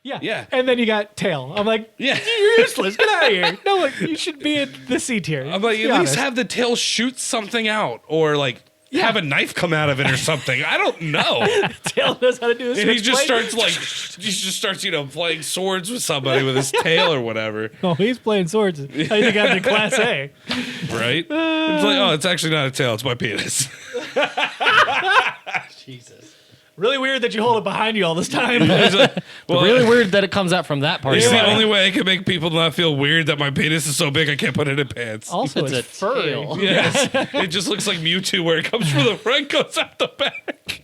Yeah. Yeah. And then you got tail. I'm like, Yeah. you're useless. Get out of here. No, like, you should be in the C tier. I'm like, Let's be at least honest. have the tail shoot something out, or like have a knife come out of it or something. I don't know. Tail knows how to do a And he just switchblade. starts playing swords with somebody with his tail or whatever. Oh, he's playing swords. I think I'm in Class A. Right? It's like, oh, it's actually not a tail, it's my penis. Jesus. Really weird that you hold it behind you all this time. Well, really weird that it comes out from that part. It's of the your body. only way I can make people not feel weird that my penis is so big I can't put it in pants. Also, It's it's a furry. tail. Yes. It just looks like Mewtwo where it comes from the front, goes out the back.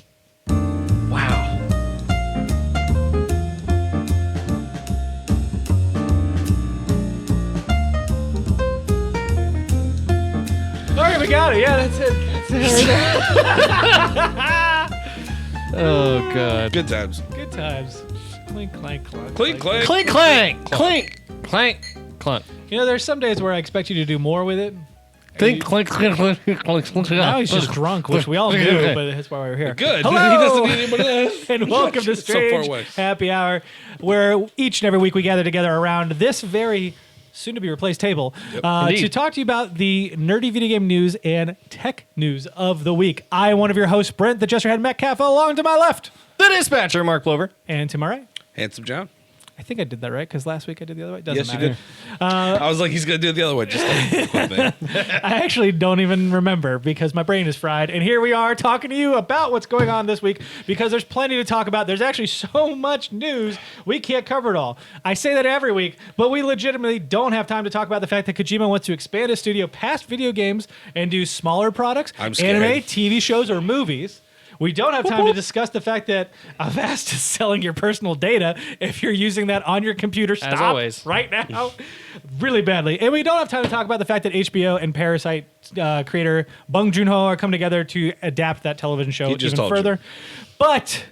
Wow. All right, we got it. Yeah, that's it. Oh god. Good times. Good times. Clink, clank, clunk. Clink, clink. Clink clank. Clink clank clunk. You know, there's some days where I expect you to do more with it. Clink clink clink clink clink clink. Now he's just drunk, which we all do, but that's why we're here. Good. Hello! He doesn't need anybody else. And welcome to So far Strange away. Happy Hour, where each and every week we gather together around this very soon-to-be replaced table to Indeed. talk to you about the nerdy video game news and tech news of the week. I am one of your hosts, Brent, the Jesterhead Metcalfe, along to my left. The dispatcher, Mark Plover. And to my right. Handsome John. I think I did that right, because last week I did the other way. Doesn't Yes, you matter. did. I was like, he's going to do it the other way. Just like, man. I actually don't even remember because my brain is fried. And here we are talking to you about what's going on this week because there's plenty to talk about. There's actually so much news, we can't cover it all. I say that every week, but we legitimately don't have time to talk about the fact that Kojima wants to expand his studio past video games and do smaller products, I'm scared. anime, TV shows, or movies. We don't have time to discuss the fact that Avast is selling your personal data if you're using that on your computer. Stop always. right now, really badly. And we don't have time to talk about the fact that HBO and Parasite creator Bong Joon-ho are coming together to adapt that television show just even told you. further. But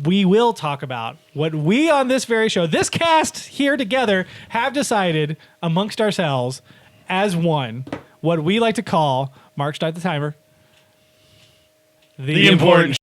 we will talk about what we on this very show, this cast here together, have decided amongst ourselves as one, what we like to call, Mark, start the timer, the important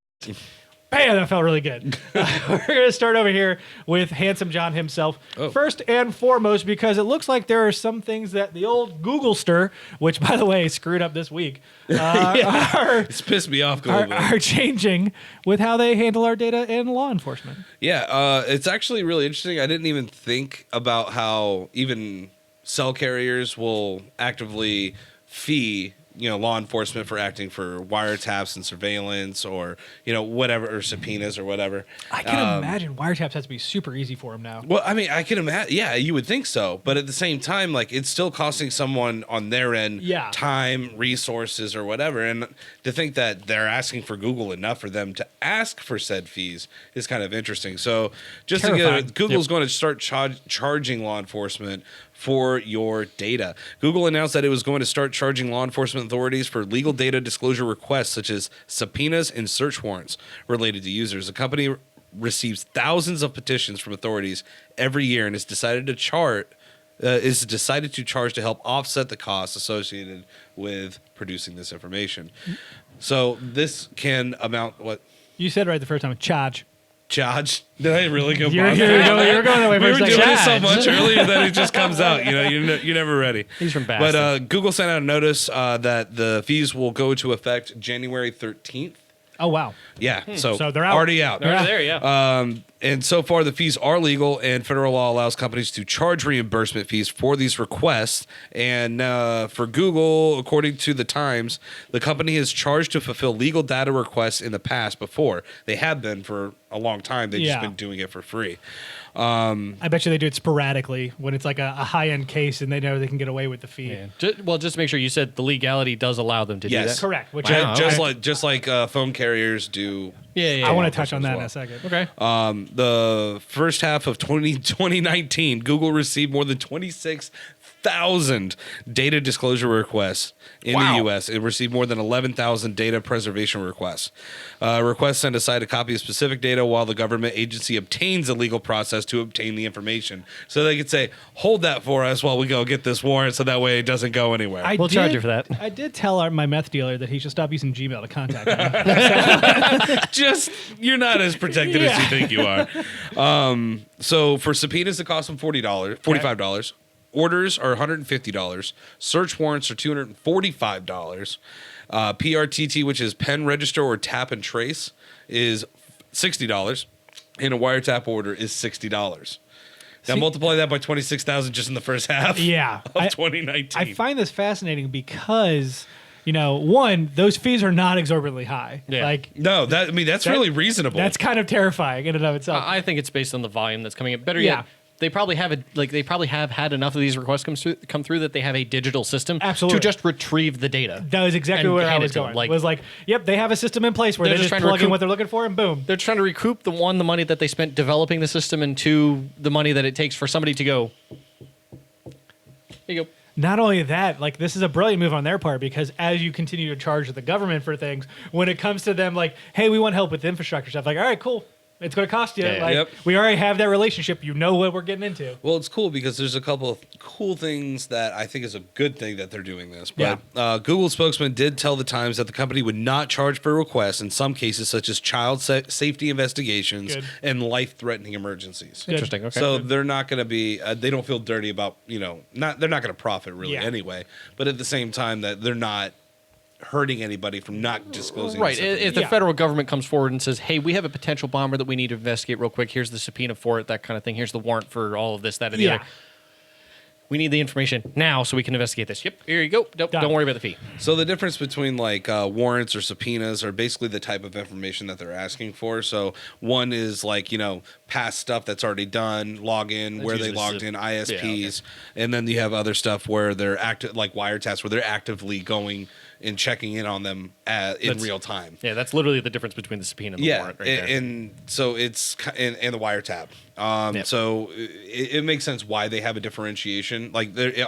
Bam, that felt really good. We're going to start over here with Handsome John himself. Oh. First and foremost, because it looks like there are some things that the old Google stir, which, by the way, screwed up this week, It's pissed me off a little bit. are changing with how they handle our data in law enforcement. Yeah, it's actually really interesting. I didn't even think about how even cell carriers will actively fee law enforcement for acting for wiretaps and surveillance or whatever, or subpoenas or whatever. I can imagine wiretaps has to be super easy for them now. Well, I mean, I can imagine. Yeah, you would think so, but at the same time, like, it's still costing someone on their end time, resources, or whatever. And to think that they're asking for Google enough for them to ask for said fees is kind of interesting. So, just Terrifying. to get Google's going to start charging law enforcement for your data. Google announced that it was going to start charging law enforcement authorities for legal data disclosure requests such as subpoenas and search warrants related to users. The company receives thousands of petitions from authorities every year and has decided to charge to help offset the costs associated with producing this information. So this can amount what You said it right the first time. Charge. Did I really go? You're Bob? going that way for We a were second. doing it so Charge. much earlier that it just comes out. You're never ready. He's from Boston. But Google sent out a notice that the fees will go into effect January 13th. Oh, wow. Yeah, so they're out. already out. They're there, yeah. And so far, the fees are legal, and federal law allows companies to charge reimbursement fees for these requests. And for Google, according to the Times, the company has charged to fulfill legal data requests in the past before. They have been for a long time. They've just been doing it for free. I bet you they do it sporadically when it's like a high-end case and they know they can get away with the fee. Yeah. Just to make sure, you said the legality does allow them to do Yes. that. Correct. Which Wow. Just like phone carriers do. Yeah. I want to touch on that well. in a second. Okay. The first half of 2019, Google received more than 11,000 data disclosure requests in the U.S. It received more than 11,000 data preservation requests. Requests send aside a copy of specific data while the government agency obtains a legal process to obtain the information. So they could say, hold that for us while we go get this warrant so that way it doesn't go anywhere. We'll charge you for that. I did tell my meth dealer that he should stop using Gmail to contact me. Just, you're not as protected as you think you are. So for subpoenas that cost them $45. Orders are $150. Search warrants are $245. PRTT, which is pen register or tap and trace, is $60. And a wiretap order is $60. Now multiply that by 26,000 just in the first half of 2019. I find this fascinating because, one, those fees are not exorbitantly high. Yeah. That's really reasonable. That's kind of terrifying in and of itself. I think it's based on the volume that's coming in. Better yet, they probably have had enough of these requests come through that they have a digital system to just retrieve the data. That was exactly where I was going. They have a system in place where they just plug in what they're looking for and boom. They're trying to recoup the money that they spent developing the system and two, the money that it takes for somebody to go, here you go. Not only that, this is a brilliant move on their part because as you continue to charge the government for things, when it comes to them hey, we want help with infrastructure stuff, all right, cool. It's going to cost you. We already have that relationship. You know what we're getting into. Well, it's cool because there's a couple of cool things that I think is a good thing that they're doing this. But Google spokesman did tell the Times that the company would not charge for requests in some cases, such as child safety investigations and life-threatening emergencies. Interesting. Okay. So they're not going to be. They don't feel dirty about they're not going to profit really anyway. But at the same time, that they're not hurting anybody from not disclosing. Right. If the federal government comes forward and says, hey, we have a potential bomber that we need to investigate real quick. Here's the subpoena for it, that kind of thing. Here's the warrant for all of this, that, and the other. We need the information now so we can investigate this. Yep, here you go. Don't worry about the fee. So the difference between warrants or subpoenas are basically the type of information that they're asking for. So one is past stuff that's already done, login, where they logged in, ISPs, and then you have other stuff where they're active, like wiretaps, where they're actively going and checking in on them in real time. Yeah, that's literally the difference between the subpoena and the warrant right there. And so it's and the wiretap. So it makes sense why they have a differentiation.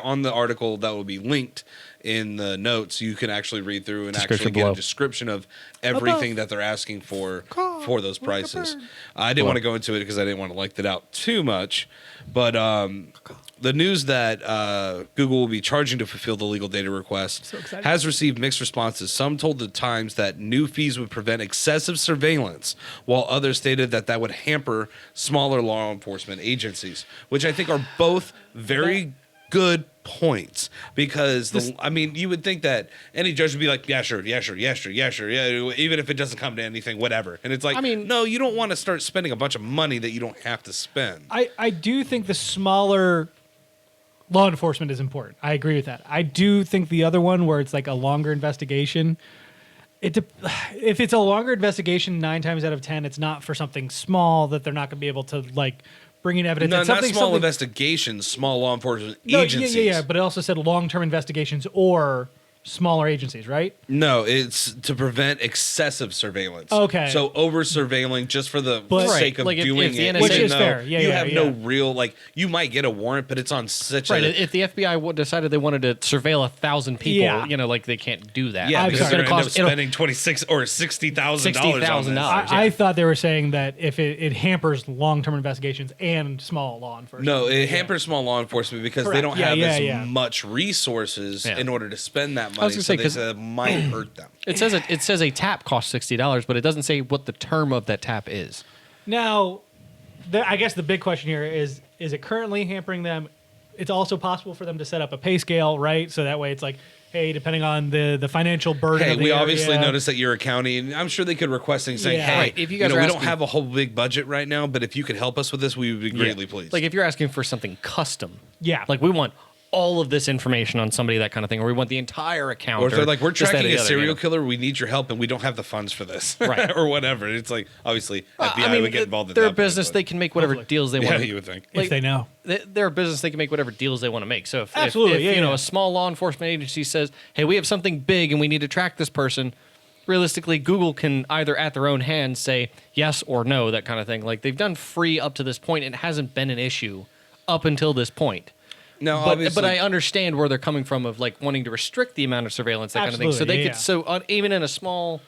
On the article that will be linked in the notes, you can actually read through and actually get a description of everything that they're asking for those prices. I didn't want to go into it because I didn't want to length it out too much, but the news that Google will be charging to fulfill the legal data request has received mixed responses. Some told the Times that new fees would prevent excessive surveillance, while others stated that would hamper smaller law enforcement agencies, which I think are both very good points because you would think that any judge would be like, yeah, sure, even if it doesn't come to anything, whatever. And it's no, you don't want to start spending a bunch of money that you don't have to spend. I do think the smaller law enforcement is important. I agree with that. I do think the other one where it's a longer investigation, if it's a longer investigation, 9 times out of 10, it's not for something small that they're not going to be able to bring in evidence. No, it's not small investigations, small law enforcement agencies. Yeah, but it also said long-term investigations or smaller agencies, right? No, it's to prevent excessive surveillance. Okay. So over-surveilling just for the sake of doing it. Which is fair. You have no real, you might get a warrant, but it's on such a... Right, if the FBI decided they wanted to surveil 1,000 people, they can't do that. Yeah, because they're going to end up spending $26,000 or $60,000 on this. I thought they were saying that if it hampers long-term investigations and small law enforcement. No, it hampers small law enforcement because they don't have as much resources in order to spend that money. I was gonna say, they said it might hurt them. It says a tap costs $60, but it doesn't say what the term of that tap is. Now, I guess the big question here is it currently hampering them? It's also possible for them to set up a pay scale, right? So that way it's hey, depending on the financial burden of the we obviously noticed that you're a county, and I'm sure they could request things saying, hey, if you guys we don't have a whole big budget right now, but if you could help us with this, we would be greatly pleased. If you're asking for something custom, we want all of this information on somebody, that kind of thing, or we want the entire account. Or if they're we're tracking a serial killer, we need your help, and we don't have the funds for this, right? Or whatever. It's obviously, FBI would get involved in that. They're a business; they can make whatever deals they want. Yeah, you would think. If they know. They're a business; they can make whatever deals they want to make. So if a small law enforcement agency says, "Hey, we have something big, and we need to track this person," realistically, Google can either at their own hands say yes or no, that kind of thing. They've done free up to this point, and it hasn't been an issue up until this point. No, But obviously. I understand where they're coming from of like wanting to restrict the amount of surveillance, that kind of thing. So they Absolutely, could even in a small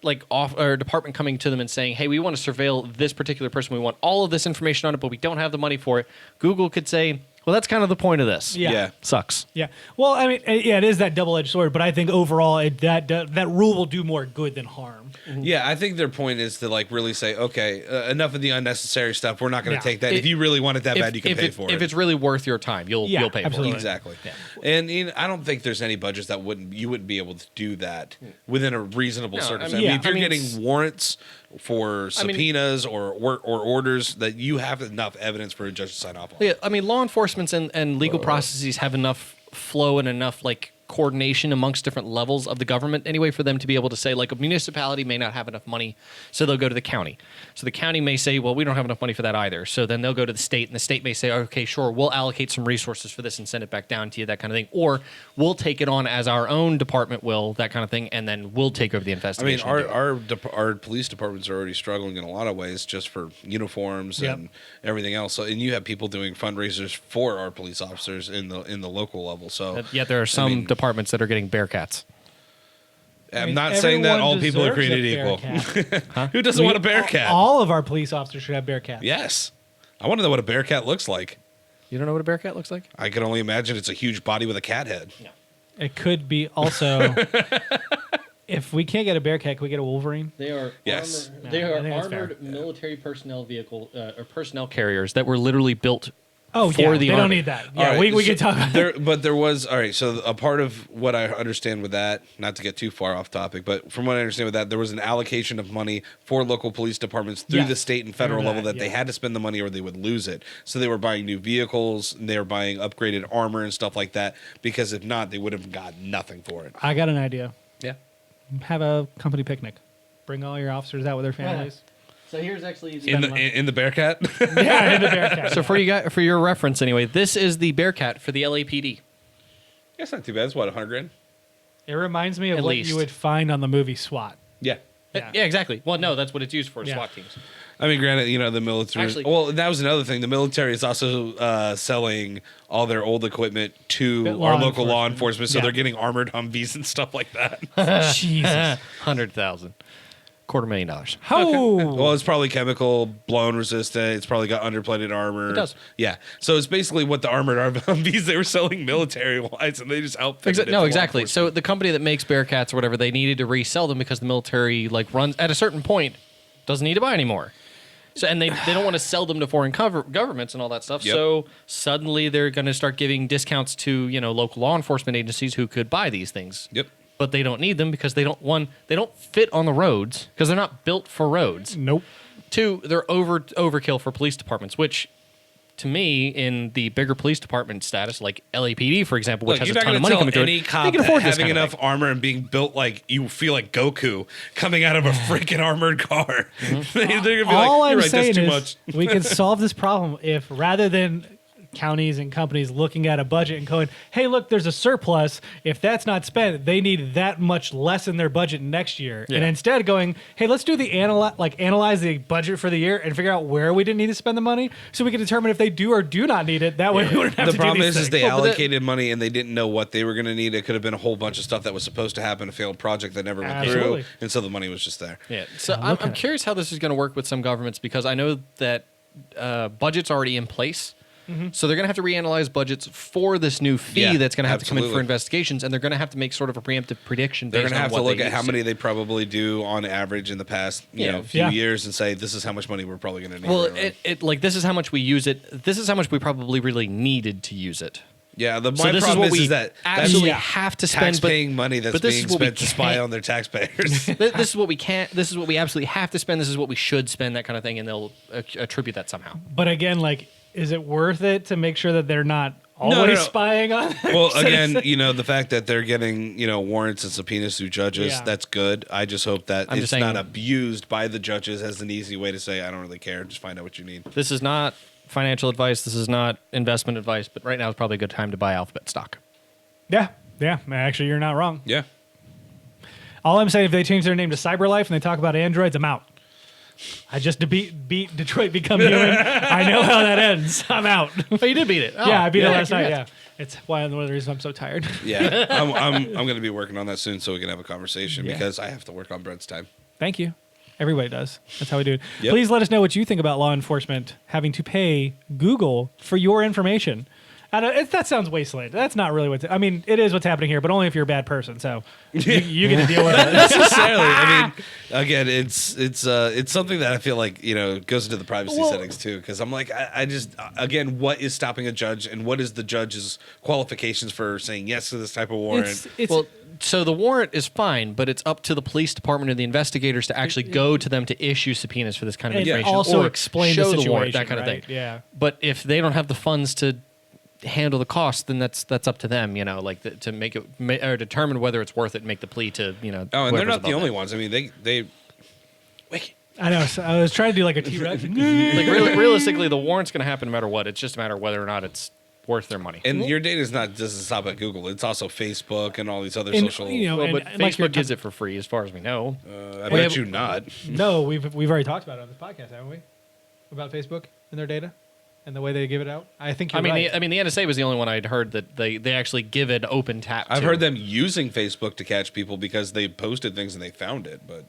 like off or department coming to them and saying, "Hey, we want to surveil this particular person. We want all of this information on it, but we don't have the money for it." Google could say, "Well, that's kind of the point of this." Yeah. Sucks. Yeah. Well, I mean, yeah, it is that double-edged sword, but I think overall that rule will do more good than harm. Yeah, I think their point is to like really say, okay, enough of the unnecessary stuff. We're not going to Yeah. take that. If you really want it that bad, you can pay for it. If it's really worth your time, you'll pay absolutely. for it. Exactly. And I don't think there's any budgets that you wouldn't be able to do that within a reasonable No, I circumstance. mean, I mean, if you're it's- getting warrants for subpoenas or orders, that you have enough evidence for a judge to sign off on. Yeah, I mean, law enforcement and legal processes have enough flow and enough like coordination amongst different levels of the government anyway for them to be able to say like a municipality may not have enough money, so they'll go to the county. So the county may say, well, we don't have enough money for that either. So then they'll go to the state, and the state may say, okay, sure, we'll allocate some resources for this and send it back down to you, that kind of thing. Or we'll take it on as our own department will, that kind of thing, and then we'll take over the I mean, investigation. our police departments are already struggling in a lot of ways just for uniforms Yep. and everything else. So, and you have people doing fundraisers for our police officers in the local level. So, Yet there are some departments that are getting Bearcats. I'm not saying that all people are created equal. Who doesn't want a Bearcat? All of our police officers should have Bearcats. Yes. I want to know what a Bearcat looks like. You don't know what a Bearcat looks like? I can only imagine it's a huge body with a cat head. It could be also. If we can't get a Bearcat, can we get a Wolverine? They are Yes. they I are think that's fair. armored military personnel vehicle or personnel carriers that were literally built Oh, for yeah. the They Army. don't need that. All Yeah, right, we can talk about But there was, all right, so a part of what I understand with that, not to get too far off topic, but from what I understand with that, there was an allocation of money for local police departments through Yes. the state and federal Remember level that, that they yeah. had to spend the money or they would lose it. So they were buying new vehicles, and they were buying upgraded armor and stuff like that, because if not, they would have got nothing for it. I got an idea. Yeah. Have a company picnic. Bring all your officers out with their families. So here's actually In the Bearcat? Yeah, in the Bearcat. so for your reference anyway, this is the Bearcat for the LAPD. That's not too bad. It's what, $100,000? It reminds me of At what least. you would find on the movie SWAT. Yeah. Yeah. Yeah, exactly. Well, no, that's what it's used for, Yeah. SWAT teams. I mean, granted, the military. Actually- well, that was another thing. The military is also selling all their old equipment to Law our local law enforcement. enforcement, so Yeah. they're getting armored Humvees and stuff like that. Jesus. 100,000. $250,000. How? Well, it's probably chemical blown resistant. It's probably got underplated armor. It does. Yeah. So it's basically what the armored Humvees they were selling military wise, and they just outfitted it No, for law exactly. So enforcement. the company that makes Bearcats or whatever, they needed to resell them because the military like runs at a certain point doesn't need to buy anymore. So and they don't want to sell them to foreign governments and all that stuff. Yep. So suddenly they're going to start giving discounts to local law enforcement agencies who could buy these things. Yep. But they don't need them because they don't fit on the roads because they're not built for roads. Nope. Two, they're overkill for police departments, which to me, in the bigger police department status, like LAPD, for example, which Look, has you're a not ton going of to money tell coming through any it, cop they can that afford this having kind of enough thing. armor and being built like you feel like Goku coming out of a freaking armored car. they're going to be All like, I'm you're right, saying that's too is much. we could solve this problem if rather than counties and companies looking at a budget and going, hey, look, there's a surplus. If that's not spent, they need that much less in their budget next year. Yeah. And instead going, hey, let's do the analyze the budget for the year and figure out where we didn't need to spend the money so we can determine if they do or do not need it. That way we wouldn't have The to do problem these is things. they Well, but allocated money and they didn't know what they were going to need. It could have been a whole bunch of stuff that was supposed to happen, a failed project that never went Absolutely. through, and so the money was just there. Yeah. So Now look I'm at it. curious how this is going to work with some governments because I know that budget's already in place. So they're going to have to reanalyze budgets for this new fee Yeah, that's going to have to come in for absolutely. investigations, and they're going to have to make sort of a preemptive prediction. They're going to have to what look they at how use. many they probably do on average in the past, few Yeah. years, and say this is how much money we're probably going to need. Well, to run. it like this is how much we use it. This is how much we probably really needed to use it. yeah. So My this is problem what we is that absolutely that's have to spend. But tax-paying money that's but this being is what we spent to spy can't- on their taxpayers. this is what we can't. This is what we absolutely have to spend. This is what we should spend. That kind of thing, and they'll attribute that somehow. But again, like, is it worth it to make sure that they're not always no. spying on their Well, again, citizens? the fact that they're getting, warrants and subpoenas through judges, Yeah. that's good. I just hope that I'm it's just saying- not abused by the judges as an easy way to say, I don't really care. Just find out what you need. This is not financial advice. This is not investment advice. But right now is probably a good time to buy Alphabet stock. Yeah. Actually, you're not wrong. Yeah. All I'm saying, if they change their name to CyberLife and they talk about androids, I'm out. I just beat Detroit Become Human. I know how that ends. I'm out. Oh, you did beat it. Oh, Yeah, I beat it last night. congrats. Yeah, it's one of the reasons I'm so tired. Yeah, I'm going to be working on that soon so we can have a conversation Yeah. because I have to work on Brent's time. Thank you. Everybody does. That's how we do it. Yep. Please let us know what you think about law enforcement having to pay Google for your information. That sounds wasteland. That's not really I mean, it is what's happening here, but only if you're a bad person. So you get to deal with it. Necessarily. I mean, again, it's something that I feel like, goes into the privacy settings too. Because I'm like, I just, again, what is stopping a judge and what is the judge's qualifications for saying yes to this type of warrant? Well, so the warrant is fine, but it's up to the police department or the investigators to actually go to them to issue subpoenas for this kind of And information. also or explain show the situation, warrant, that kind of right? thing. Yeah. But if they don't have the funds to handle the cost, then that's up to them, to make it or determine whether it's worth it and make the plea to, Oh, and they're whoever's not the above only that. ones. I mean, they Wiki. I know. So I was trying to do like a T-Rex. Like realistically, the warrant's going to happen no matter what. It's just a matter of whether or not it's worth their money. And your data doesn't stop at Google. It's also Facebook and all these other And, social. you know, Well, and but like you're Facebook gives it for free, as far as we know. I bet you not. No, we've already talked about it on this podcast, haven't we? About Facebook and their data and the way they give it out. I think you're right. The NSA was the only one I'd heard that they actually give an open tap. I've to. heard them using Facebook to catch people because they posted things and they found it. But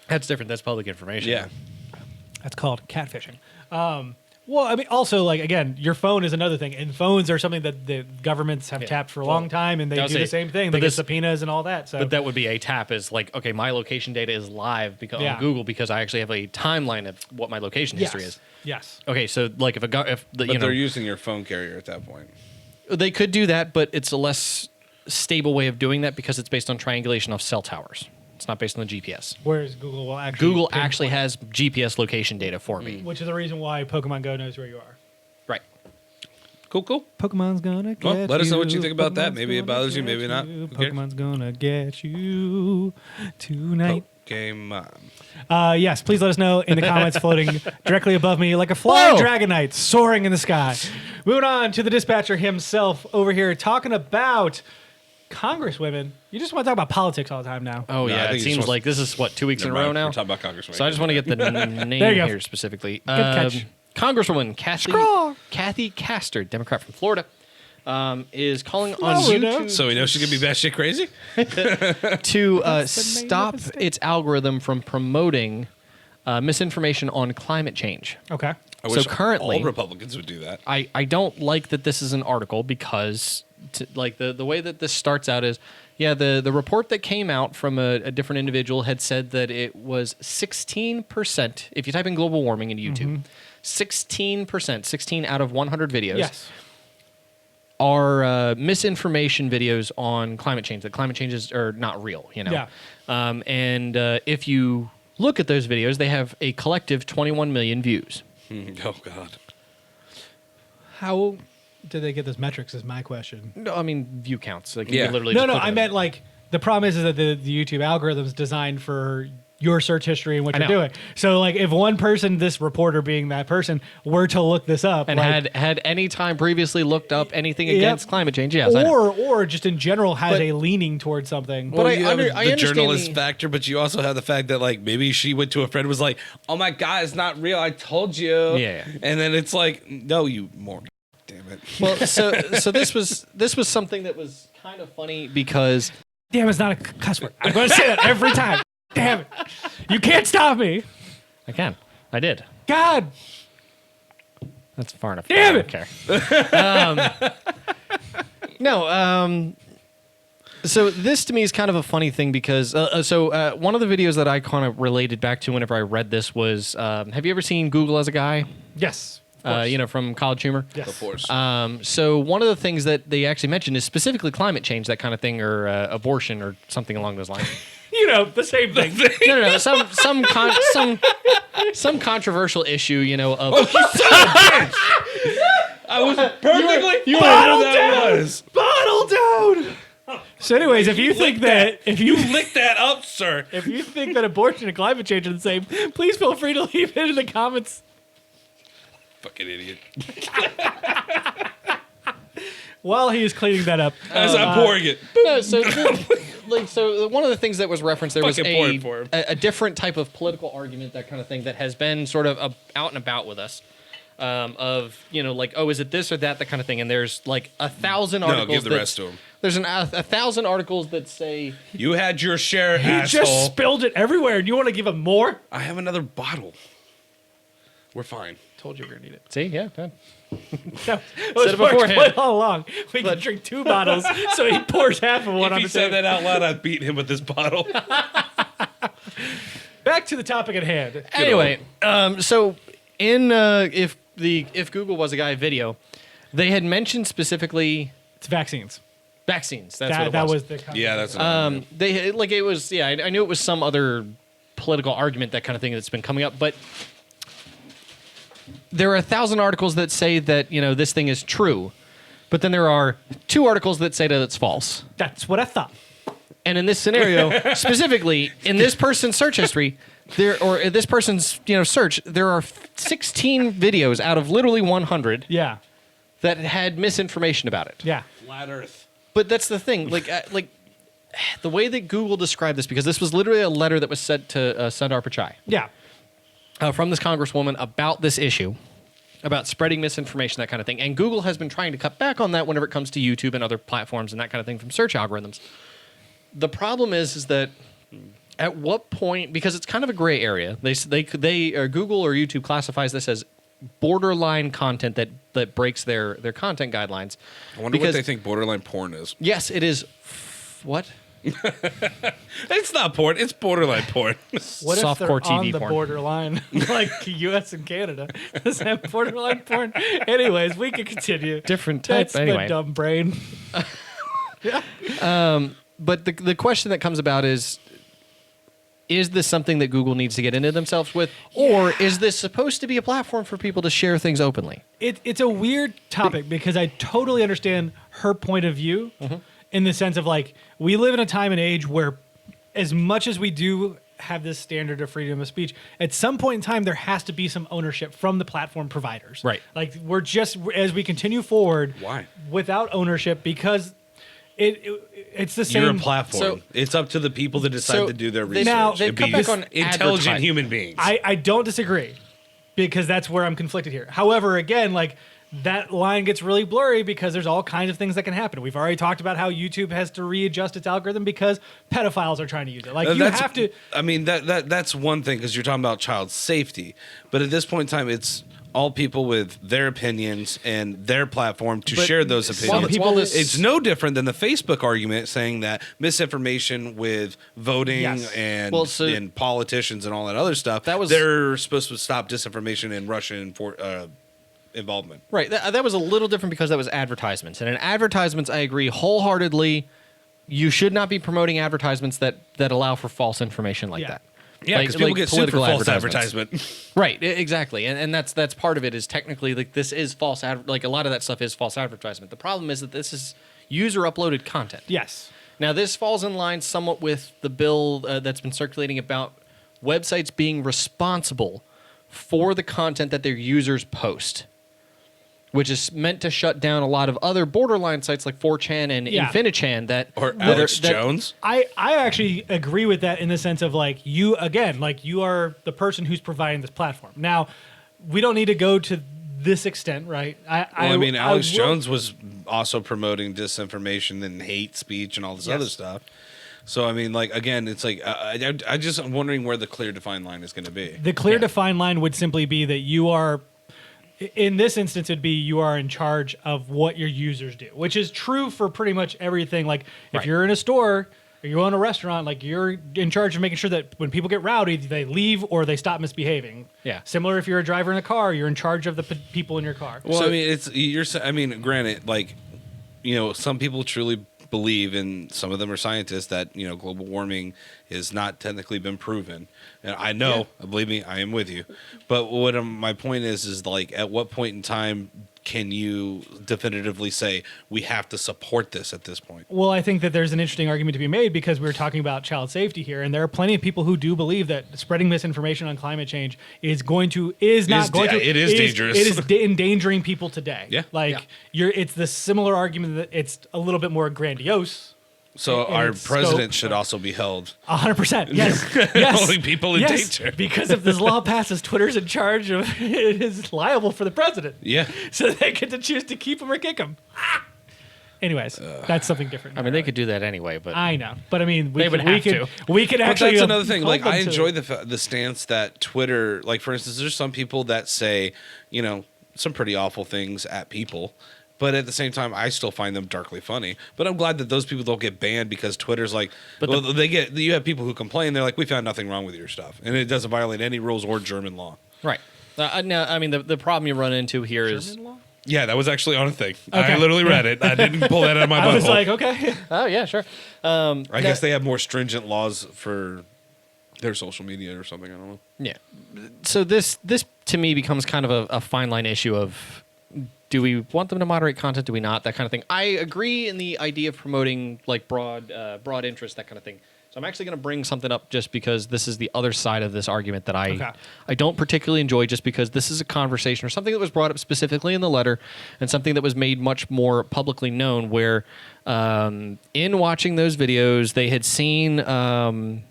That's different. That's public information. yeah, That's called catfishing. Well, I mean, also, like, again, your phone is another thing. And phones are something that the governments have tapped for a long time, and they I'll do say, the same thing. but They get this- subpoenas and all that. So But that would be a tap is like, okay, my location data is live because Yeah. on Google because I actually have a timeline of what my location history is. Yes. Okay, so like if they're using your phone carrier at that point. they could do that, but it's a less stable way of doing that because it's based on triangulation of cell towers. It's not based on the GPS. Whereas Google will actually Google pinpoint, actually has GPS location data for me. which is the reason why Pokemon Go knows where you are. Right. Cool. Pokemon's gonna get Well, let us know what you you. think about that. Pokemon's Maybe it gonna bothers you, get maybe not. you. Who cares? Pokemon's gonna get you tonight. Pokemon. Yes, please let us know in the comments floating directly above me like a flying Whoa! dragonite soaring in the sky. Moving on to the dispatcher himself over here talking about Congresswomen. You just want to talk about politics all the time now. Oh No, I yeah, think it he just seems wants- like this is what 2 weeks in a Never row mind. now. We're talking about Congresswoman. So I just want to get the name There you go. here specifically. catch. Congresswoman Scraw. Kathy Castor, Democrat from Florida, is calling on Florida. YouTube So we know she could be batshit crazy? to the name stop of the state. its algorithm from promoting misinformation on climate change. Okay. I So wish currently- all Republicans would do that. I don't like that this is an article because the way that this starts out is the report that came out from a different individual had said that it was 16%. If you type in global warming into YouTube, 16%, 16 out of 100 videos Yes. are misinformation videos on climate change. That climate changes are not real. Yeah. And if you look at those videos, they have a collective 21 million views. Oh, God. How did they get those metrics is my question. No, I mean view counts. Like Yeah. you literally No, just no, click I on meant it. like the problem is that the YouTube algorithm is designed for your search history and what I you're know. doing. So like if one person, this reporter being that person, were to look this up and like, had any time previously looked up anything Yep. against climate change. Yes, I know. or just in general has But- a leaning towards something. But I you have under- the I understand journalist the- factor, but you also have the fact that like maybe she went to a friend and was like, "Oh my God, it's not real. I told you." Yeah. And then it's like, "No, you moron. Damn it." Well, so this was something that was kind of funny because Damn, it's not a cuss word. I'm going to say that every time. Damn it. You can't stop me. I did. God. That's far enough. Damn I it. don't care. No. So this to me is kind of a funny thing because one of the videos that I kind of related back to whenever I read this was have you ever seen Google as a Guy? Yes. of course. From College Humor. Yes. Of course. So one of the things that they actually mentioned is specifically climate change, that kind of thing, or abortion, or something along those lines. You know, the same thing. No. Some controversial issue. Of I was perfectly you fine were- where that was. Bottle down. So anyways, if you think that You licked that up, sir. if you think that abortion and climate change are the same, please feel free to leave it in the comments. Fucking idiot. While he is cleaning that up, As I'm pouring it. no, so like so one of the things that was referenced there was Fucking pouring for him. a different type of political argument, that kind of thing, that has been sort of out and about with us. Of, you know, like, oh, is it this or that kind of thing? And there's like 1,000 articles. No, give the rest to him. There's 1,000 articles that say You had your share, He asshole. just spilled it everywhere, and you want to give him more? I have another bottle. We're fine. Told you we were gonna need it. See, yeah, done. That was Said it beforehand. play all along. We can drink 2 bottles, so he pours half of one If on he the said table. that out loud, I'd beat him with this bottle. Back to the topic at hand. Anyway, so in if Google was a guy video, they had mentioned specifically It's vaccines. vaccines. That's what it That was. was the concept. Yeah, that's They like it was. Yeah, I knew it was some other political argument, that kind of thing, that's been coming up, but. There are 1,000 articles that say that, you know, this thing is true, but then there are 2 articles that say that it's false. That's what I thought. And in this scenario, specifically in this person's search history, or this person's, you know, search, there are 16 videos out of literally 100 Yeah. that had misinformation about it. Yeah. Flat Earth. But that's the thing, like the way that Google described this, because this was literally a letter that was sent to Sundar Pichai. Yeah. From this congresswoman about this issue, about spreading misinformation, that kind of thing. And Google has been trying to cut back on that whenever it comes to YouTube and other platforms and that kind of thing from search algorithms. The problem is that at what point, because it's kind of a gray area, Google or YouTube classifies this as borderline content that breaks their content guidelines. I wonder what Because- they think borderline porn is. Yes, it is. What? It's not porn. It's borderline porn. What if Softcore they're on TV the porn. borderline, like U.S. and Canada? Does that have borderline porn? Anyways, we can continue. Different type, That's anyway. my dumb brain. But the question that comes about is this something that Google needs to get into themselves with? Or is this supposed to be a platform for people to share things openly? It's a weird topic because I totally understand her point of view in the sense of like we live in a time and age where as much as we do have this standard of freedom of speech, at some point in time there has to be some ownership from the platform providers. Right. Like we're just as we continue forward Why? without ownership because it's the same You're a platform. So- It's up to the people to decide So to do their they- research. now- they've and cut be back on intelligent advertising. human beings. I don't disagree because that's where I'm conflicted here. However, again, like that line gets really blurry because there's all kinds of things that can happen. We've already talked about how YouTube has to readjust its algorithm because pedophiles are trying to use it. Like you That's- have to. I mean, that's one thing because you're talking about child safety. But at this point in time, it's all people with their opinions and their platform to But share those while opinions. this- It's no different than the Facebook argument saying that misinformation with voting Yes. and, Well, so- and politicians and all that other stuff, That was- they're supposed to stop disinformation and Russian involvement. Right. That was a little different because that was advertisements. And in advertisements, I agree wholeheartedly, you should not be promoting advertisements that allow for false information like Yeah. that. Yeah, because people get sued for political false advertisement. Right, exactly, and that's part of it. Is technically like this is false. Like a lot of that stuff is false advertisement. The problem is that this is user uploaded content. Yes. Now this falls in line somewhat with the bill that's been circulating about websites being responsible for the content that their users post, which is meant to shut down a lot of other borderline sites like 4chan and Yeah. Infinichan that Or that Alex that- Jones. I actually agree with that in the sense of like you again, like you are the person who's providing this platform. Now, we don't need to go to this extent, right? I mean, Alex will- Jones was also promoting disinformation and hate speech and all this other stuff. So, I mean, like, again, it's like, I just am wondering where the clear defined line is going to be. The clear Yeah. defined line would simply be that you are, in this instance, it'd be you are in charge of what your users do, which is true for pretty much everything. Like if Right. you're in a store or you own a restaurant, like you're in charge of making sure that when people get rowdy, they leave or they stop misbehaving. Yeah. Similar if you're a driver in a car, you're in charge of the people in your car. Well, So- I mean, I mean, granted, like, you know, some people truly believe, and some of them are scientists, that, you know, global warming has not technically been proven. And I know, believe me, I am with you. But what my point is like, at what point in time can you definitively say we have to support this at this point? Well, I think that there's an interesting argument to be made because we're talking about child safety here, and there are plenty of people who do believe that spreading misinformation on climate change is dangerous. It is endangering people today. Yeah. like Yeah. it's the similar argument that it's a little bit more grandiose. So in our its president scope, should also be held. 100%. Yes. Yes. Holding people in danger. Because if this law passes, Twitter's in charge of it is liable for the president. Yeah. So they get to choose to keep him or kick him. Anyways, that's something different. I mean, they could do that anyway, but I know, but I mean, They would have to. We could But actually. that's another thing. hold Like, them I to enjoy it. the stance that Twitter, like, for instance, there's some people that say, you know, some pretty awful things at people. But at the same time, I still find them darkly funny. But I'm glad that those people don't get banned because Twitter's like, But well, you have people who complain. They're like, we found nothing wrong with your stuff. And it doesn't violate any rules or German law. right. No, I mean, the problem you run into here is. German law? Yeah, that was actually on a thing. Okay. I literally read it. I didn't pull that out of my I was butthole. like, okay. Oh yeah, sure. I guess they have more stringent laws for their social media or something. I don't know. Yeah. So this to me becomes kind of a fine line issue of, do we want them to moderate content? Do we not? That kind of thing. I agree in the idea of promoting like broad interest, that kind of thing. So I'm actually going to bring something up just because this is the other side of this argument that I don't particularly enjoy, just because this is a conversation or something that was brought up specifically in the letter and something that was made much more publicly known, where in watching those videos, they had seen some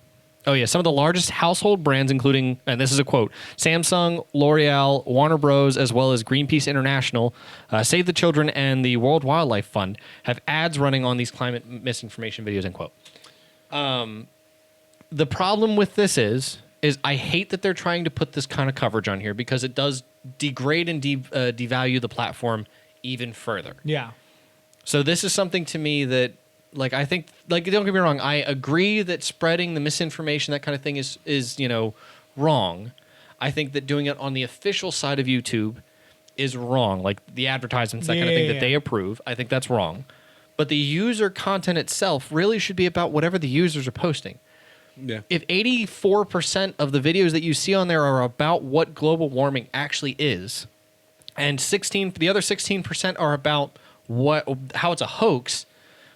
of the largest household brands, including, and this is a quote, Samsung, L'Oreal, Warner Bros., as well as Greenpeace International, Save the Children, and the World Wildlife Fund have ads running on these climate misinformation videos, end quote. The problem with this is I hate that they're trying to put this kind of coverage on here, because it does degrade and devalue the platform even further. Yeah. So this is something to me that, like, I think, like, don't get me wrong, I agree that spreading the misinformation, that kind of thing is wrong. I think that doing it on the official side of YouTube is wrong, like the advertisements, that kind of thing that they approve. I think that's wrong. But the user content itself really should be about whatever the users are posting. Yeah. If 84% of the videos that you see on there are about what global warming actually is, and the other 16% are about how it's a hoax,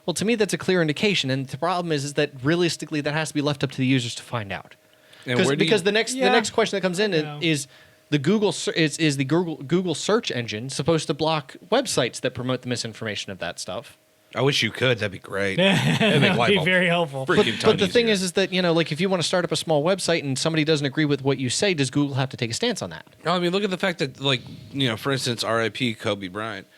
well, to me, that's a clear indication. And the problem is that realistically, that has to be left up to the users to find out. Because the next question that comes in is the Google is the Google search engine supposed to block websites that promote the misinformation of that stuff? I wish you could. That'd be great. That'd be very helpful. But the thing is that, like, if you want to start up a small website and somebody doesn't agree with what you say, does Google have to take a stance on that? No, I mean, look at the fact that, like, for instance, R.I.P. Kobe Bryant.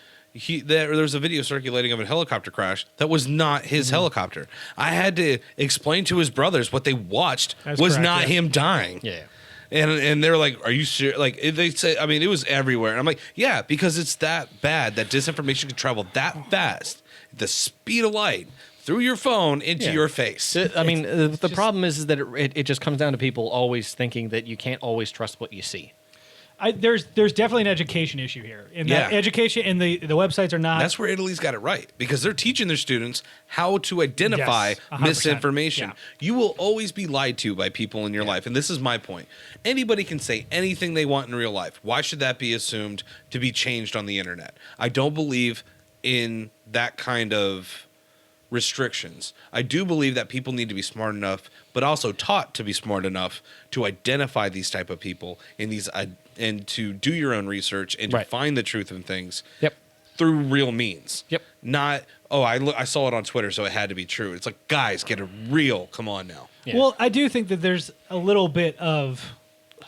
There was a video circulating of a helicopter crash that was not his helicopter. I had to explain to his brothers what they watched was not him dying. Yeah. And they were like, "Are you sure?" Like, they say, I mean, it was everywhere. And I'm like, "Yeah, because it's that bad that disinformation can travel that fast, the speed of light, through your phone into your face." I mean, the problem is that it just comes down to people always thinking that you can't always trust what you see. There's definitely an education issue here. And that education and the websites are not. That's where Italy's got it right, because they're teaching their students how to identify 100%. misinformation. Yeah. You will always be lied to by people in your life. And this is my point. Anybody can say anything they want in real life. Why should that be assumed to be changed on the internet? I don't believe in that kind of restrictions. I do believe that people need to be smart enough, but also taught to be smart enough to identify these type of people in these and to do your own research and to find the truth in things through real means. Not, I saw it on Twitter, so it had to be true. It's like, guys, get it real. Come on now. Yeah. Well, I do think that there's a little bit of,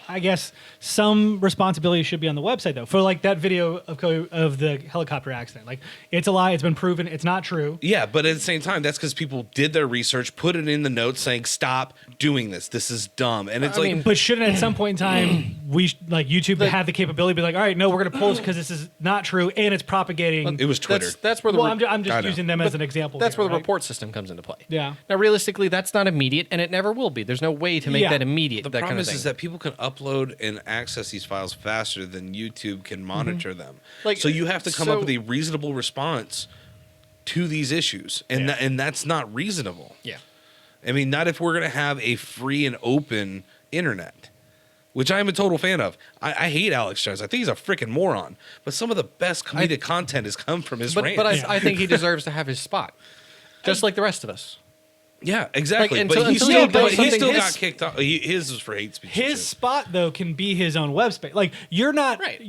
I guess, some responsibility should be on the website, though, for like that video of the helicopter accident. Like, it's a lie. It's been proven. It's not true. Yeah, but at the same time, that's because people did their research, put it in the notes saying, stop doing this. This is dumb. And it's but shouldn't at some point in time, YouTube have the capability to be like, all right, no, we're going to post because this is not true and it's propagating. It was Twitter. That's where I'm just using them as an example. That's where the report system comes into play. Yeah. Now, realistically, that's not immediate, and it never will be. There's no way to make that immediate. The problem is that people can upload and access these files faster than YouTube can monitor them. So you have to come up with a reasonable response to these issues, and and that's not reasonable. Yeah. I mean, not if we're going to have a free and open internet, which I'm a total fan of. I hate Alex Jones. I think he's a freaking moron. But some of the best comedic content has come from his rant. But I think he deserves to have his spot, just like the rest of us. Yeah, exactly. Like, but until he you still, build but he something- still his- got kicked off. His was for hate speech. and His shit. spot though can be his own web space. Like you're not Right.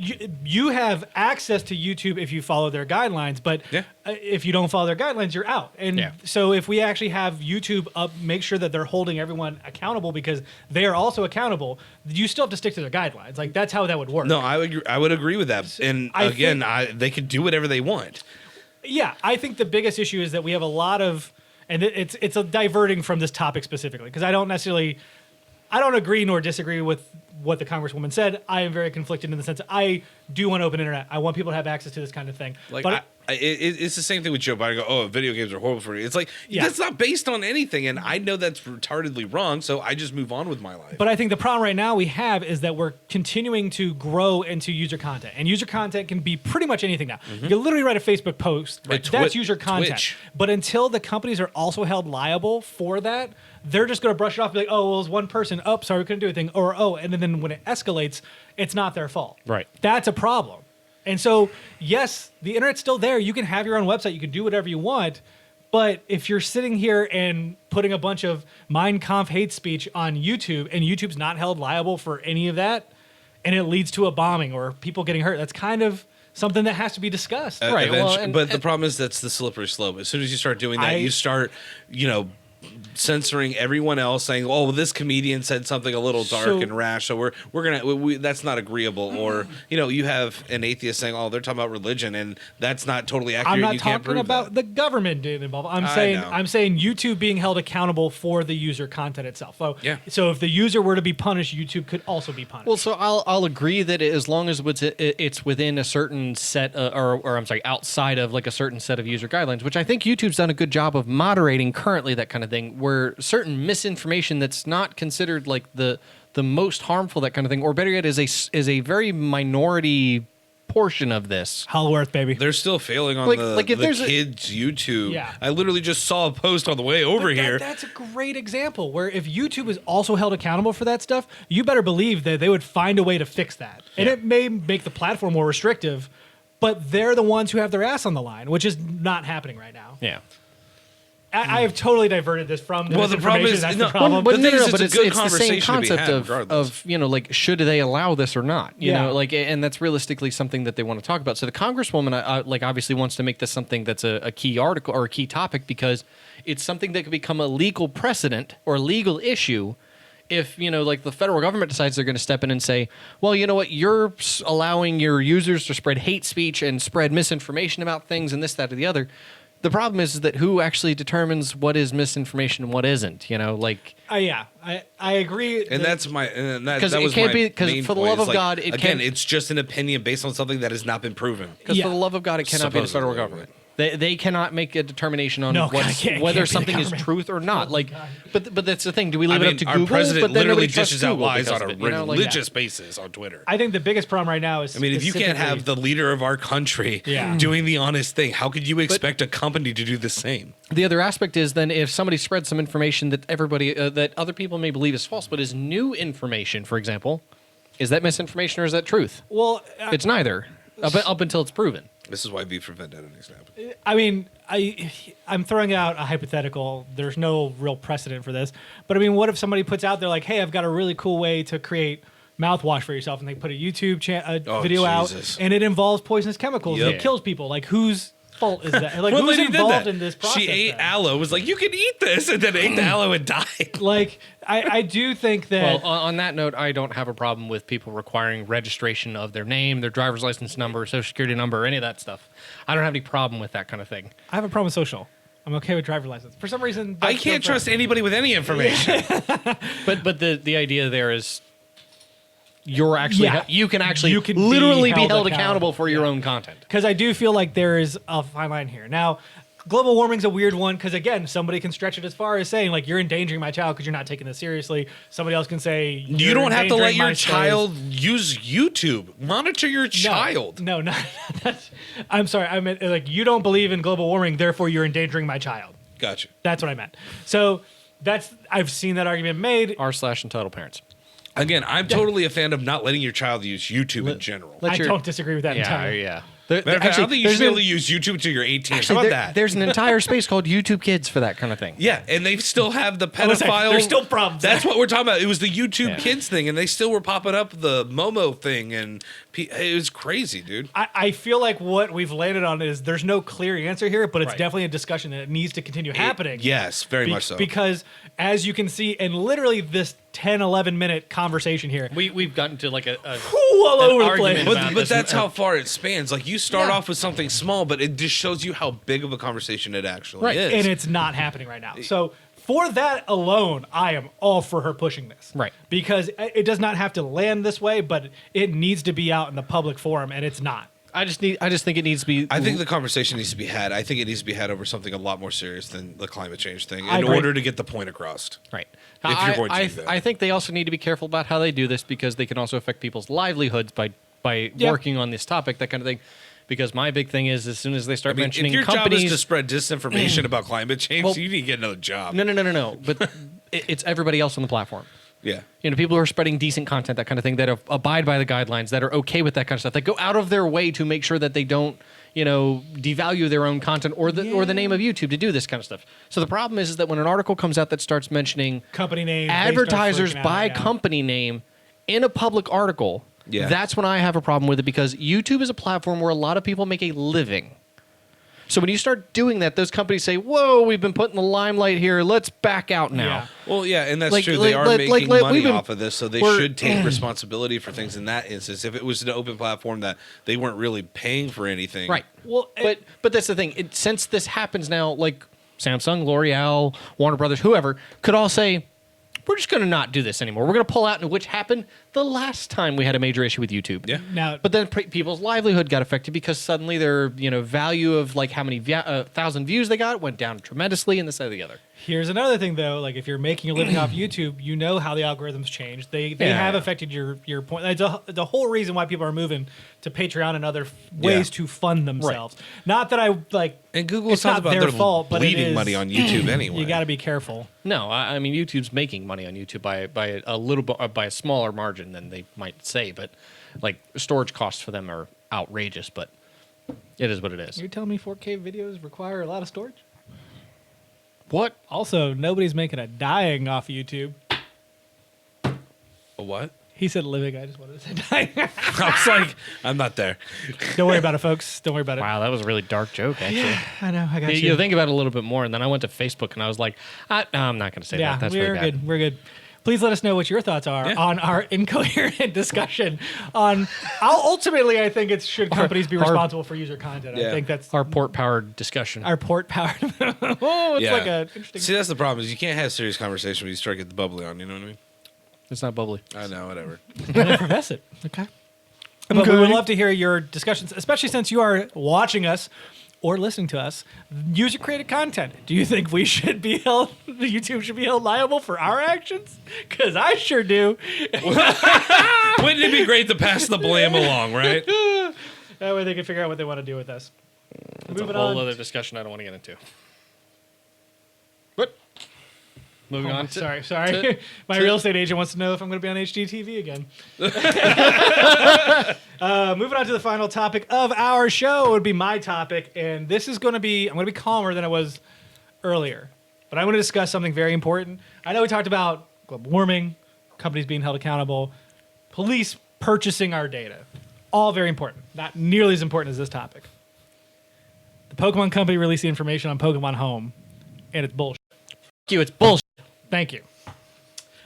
you have access to YouTube if you follow their guidelines, but Yeah. if you don't follow their guidelines, you're out. And Yeah. so if we actually have YouTube up, make sure that they're holding everyone accountable because they are also accountable. You still have to stick to their guidelines. Like that's how that would work. No, I would agree with that. And I again, think- they can do whatever they want. Yeah, I think the biggest issue is that we have a lot of, and it's a diverting from this topic specifically because I don't agree nor disagree with what the Congresswoman said. I am very conflicted in the sense that I do want open internet. I want people to have access to this kind of thing. Like, But it's the same thing with Joe Biden. Go, oh, video games are horrible for you. It's like Yeah. that's not based on anything, and I know that's retardedly wrong. So I just move on with my life. But I think the problem right now we have is that we're continuing to grow into user content. And user content can be pretty much anything now. You can literally write a Facebook post. Right, That's user content. Twitch. But until the companies are also held liable for that, they're just going to brush it off and be like, oh, well, it was one person. Oh, sorry, we couldn't do anything. Or, oh, and then when it escalates, it's not their fault. Right. That's a problem. And so, yes, the internet's still there. You can have your own website. You can do whatever you want. But if you're sitting here and putting a bunch of Mein Kampf hate speech on YouTube and YouTube's not held liable for any of that, and it leads to a bombing or people getting hurt, that's kind of something that has to be discussed. Right, well, Eventually- and- but the and- problem is that's the slippery slope. As soon as you start doing that, I- you start, censoring everyone else, saying, "Oh, well, this comedian said something a little dark So- and rash, so we're gonna that's not agreeable." Or you have an atheist saying, "Oh, they're talking about religion, and that's not totally accurate." I'm not you can't talking prove about that. the government being involved. I know. I'm saying YouTube being held accountable for the user content itself. So, Yeah. so if the user were to be punished, YouTube could also be punished. Well, so I'll agree that as long as it's within a certain set, or I'm sorry, outside of like a certain set of user guidelines, which I think YouTube's done a good job of moderating currently, that kind of thing, where certain misinformation that's not considered like the most harmful, that kind of thing, or better yet, is a very minority portion of this. Hollow Earth, baby. They're still failing on Like, if the there's a- kids' YouTube. Yeah. I literally just saw a post on the way over But here. That's a great example where if YouTube is also held accountable for that stuff, you better believe that they would find a way to fix that. And it may make the platform more restrictive, but they're the ones who have their ass on the line, which is not happening right now. Yeah. I have totally diverted this from Well, the problem misinformation. is- That's no, the problem. but the thing is, but it's a good it's the same conversation to be concept had, of regardless. like, should they allow this or not? You Yeah. know, like, and that's realistically something that they want to talk about. So the Congresswoman, like, obviously wants to make this something that's a key article or a key topic because it's something that could become a legal precedent or legal issue if, like the federal government decides they're going to step in and say, well, you know what, you're allowing your users to spread hate speech and spread misinformation about things and this, that, or the other. The problem is that who actually determines what is misinformation and what isn't? Yeah, I agree. And that's my and that, 'Cause that it was can't my be- 'cause main for the point, love is of like, God, it again, can't- it's just an opinion based on something that has not been proven. Because Yeah. for the love of God, it cannot be the federal Supposedly. government. They cannot make a determination on No, God, what's, it can't whether be the something is government. truth or not. Oh, Like, God. but that's the thing. Do we I leave it mean, up to our Google? president But then literally nobody trusts dishes out Google lies because on a of it, you know? Like, religious basis on Twitter. I think the biggest problem right now is. I mean, if you can't have specifically- the leader of our country Yeah. doing the honest thing, how could you expect a company to do the same? The other aspect is then if somebody spreads some information that everybody that other people may believe is false, but is new information, for example, is that misinformation or is that truth? Well, It's neither up until it's proven. This is why V for Vendetta needs to happen. I mean, I'm throwing out a hypothetical. There's no real precedent for this. But I mean, what if somebody puts out there like, hey, I've got a really cool way to create mouthwash for yourself, and they put a YouTube video Jesus. out, and it involves poisonous chemicals, and Yep. it kills people. Like, whose fault is that? Like, Well, who's then he did involved that. in this process? She ate then? aloe, was like, you can eat this, and then ate the aloe and died. Like, I do think that. Well, on that note, I don't have a problem with people requiring registration of their name, their driver's license number, social security number, any of that stuff. I don't have any problem with that kind of thing. I have a problem with social. I'm okay with driver license. For some reason, I that's can't still trust anybody with any information. But the idea there is you're actually Yeah. you can actually You can be literally be held held accountable. accountable for your own content. because I do feel like there is a fine line here. Now, global warming's a weird one because again, somebody can stretch it as far as saying like you're endangering my child because you're not taking this seriously. Somebody else can say You you're don't have to let endangering your my child use YouTube. Monitor your child. No, not. That's, I'm sorry. I meant like you don't believe in global warming, therefore you're endangering my child. Gotcha. That's what I meant. So I've seen that argument made. r/entitled parents. Again, I'm totally a fan of not letting your child use YouTube in general. Let I your- don't disagree with that Yeah, entirely. yeah. Matter of fact, I don't think you should be able to use YouTube until you're 18. How about that? There's an entire space called YouTube Kids for that kind of thing. Yeah, and they still have the pedophile. There's still problems. That's what we're talking about. It was the YouTube Kids thing, and they still were popping up the Momo thing, and it was crazy, dude. I feel like what we've landed on is there's no clear answer here, but it's definitely a discussion that needs to continue happening. Yes, very much so. Because as you can see, in literally this 10, 11-minute conversation here, we've gotten to like all over the place. But that's how far it spans. Like you start off with something small, but it just shows you how big of a conversation it actually is. And it's not happening right now. So for that alone, I am all for her pushing this. Right. Because it does not have to land this way, but it needs to be out in the public forum, and it's not. I just think it needs to be. I think the conversation needs to be had. I think it needs to be had over something a lot more serious than the climate change thing in order to get the point across. Right. If you're going to do that. I think they also need to be careful about how they do this because they can also affect people's livelihoods by working on this topic, that kind of thing. Because my big thing is, as soon as they start mentioning if your companies, job is to spread disinformation about climate change, you need to get another job. No. But it's everybody else on the platform. Yeah. You know, people who are spreading decent content, that kind of thing, that abide by the guidelines, that are okay with that kind of stuff, that go out of their way to make sure that they don't, devalue their own content or the name of YouTube to do this kind of stuff. So the problem is that when an article comes out that starts mentioning company names, advertisers by company name in a public article, that's when I have a problem with it, because YouTube is a platform where a lot of people make a living. So when you start doing that, those companies say, whoa, we've been put in the limelight here. Let's back out now. Yeah. Well, yeah, and that's true. They are making money off of this, so they should take responsibility for things in that instance. If it was an open platform that they weren't really paying for anything. Right. Well, but that's the thing. Since this happens now, like Samsung, L'Oreal, Warner Brothers, whoever, could all say, we're just going to not do this anymore. We're going to pull out, which happened the last time we had a major issue with YouTube. Yeah. Now, but then people's livelihood got affected because suddenly their value of like how many 1,000 views they got went down tremendously, and this, that, or the other. Here's another thing, though. Like, if you're making a living off YouTube, you know how the algorithms change. They have affected your point. That's the whole reason why people are moving to Patreon and other ways to fund themselves. Right. Not that I like. And Google it's talks not about their fault, but bleeding money on YouTube anyway. You got to be careful. No, I mean YouTube's making money on YouTube by a little by a smaller margin than they might say, but like storage costs for them are outrageous. But it is what it is. You're telling me 4K videos require a lot of storage? What? Also, nobody's making a dying off YouTube. A what? He said living. I just wanted to say dying. I was like, I'm not there. Don't worry about it, folks. Don't worry about it. Wow, that was a really dark joke, actually. Yeah, I know. I got you. You think about it a little bit more, and then I went to Facebook, and I was like, no, I'm not going to say that. That's we're really bad. good. We're good. Please let us know what your thoughts are on our incoherent discussion on. Ultimately, I think should companies be responsible for user content. I think that's our port-powered discussion. Our port-powered. It's like a interesting. See, that's the problem is you can't have serious conversation when you start getting the bubbly on. You know what I mean? It's not bubbly. I know, whatever. Effervesce it. Okay. But we would love to hear your discussions, especially since you are watching us or listening to us. User created content. Do you think YouTube should be held liable for our actions? Because I sure do. Wouldn't it be great to pass the blame along, right? That way they can figure out what they want to do with us. That's a whole other discussion I don't want to get into. What? Moving on. Sorry. My real estate agent wants to know if I'm going to be on HGTV again. Moving on to the final topic of our show would be my topic, and this is going to be, I'm going to be calmer than I was earlier, but I want to discuss something very important. I know we talked about global warming, companies being held accountable, police purchasing our data. All very important. Not nearly as important as this topic. The Pokemon Company released the information on Pokemon Home, and it's bullshit. Thank you. It's bullshit. Thank you.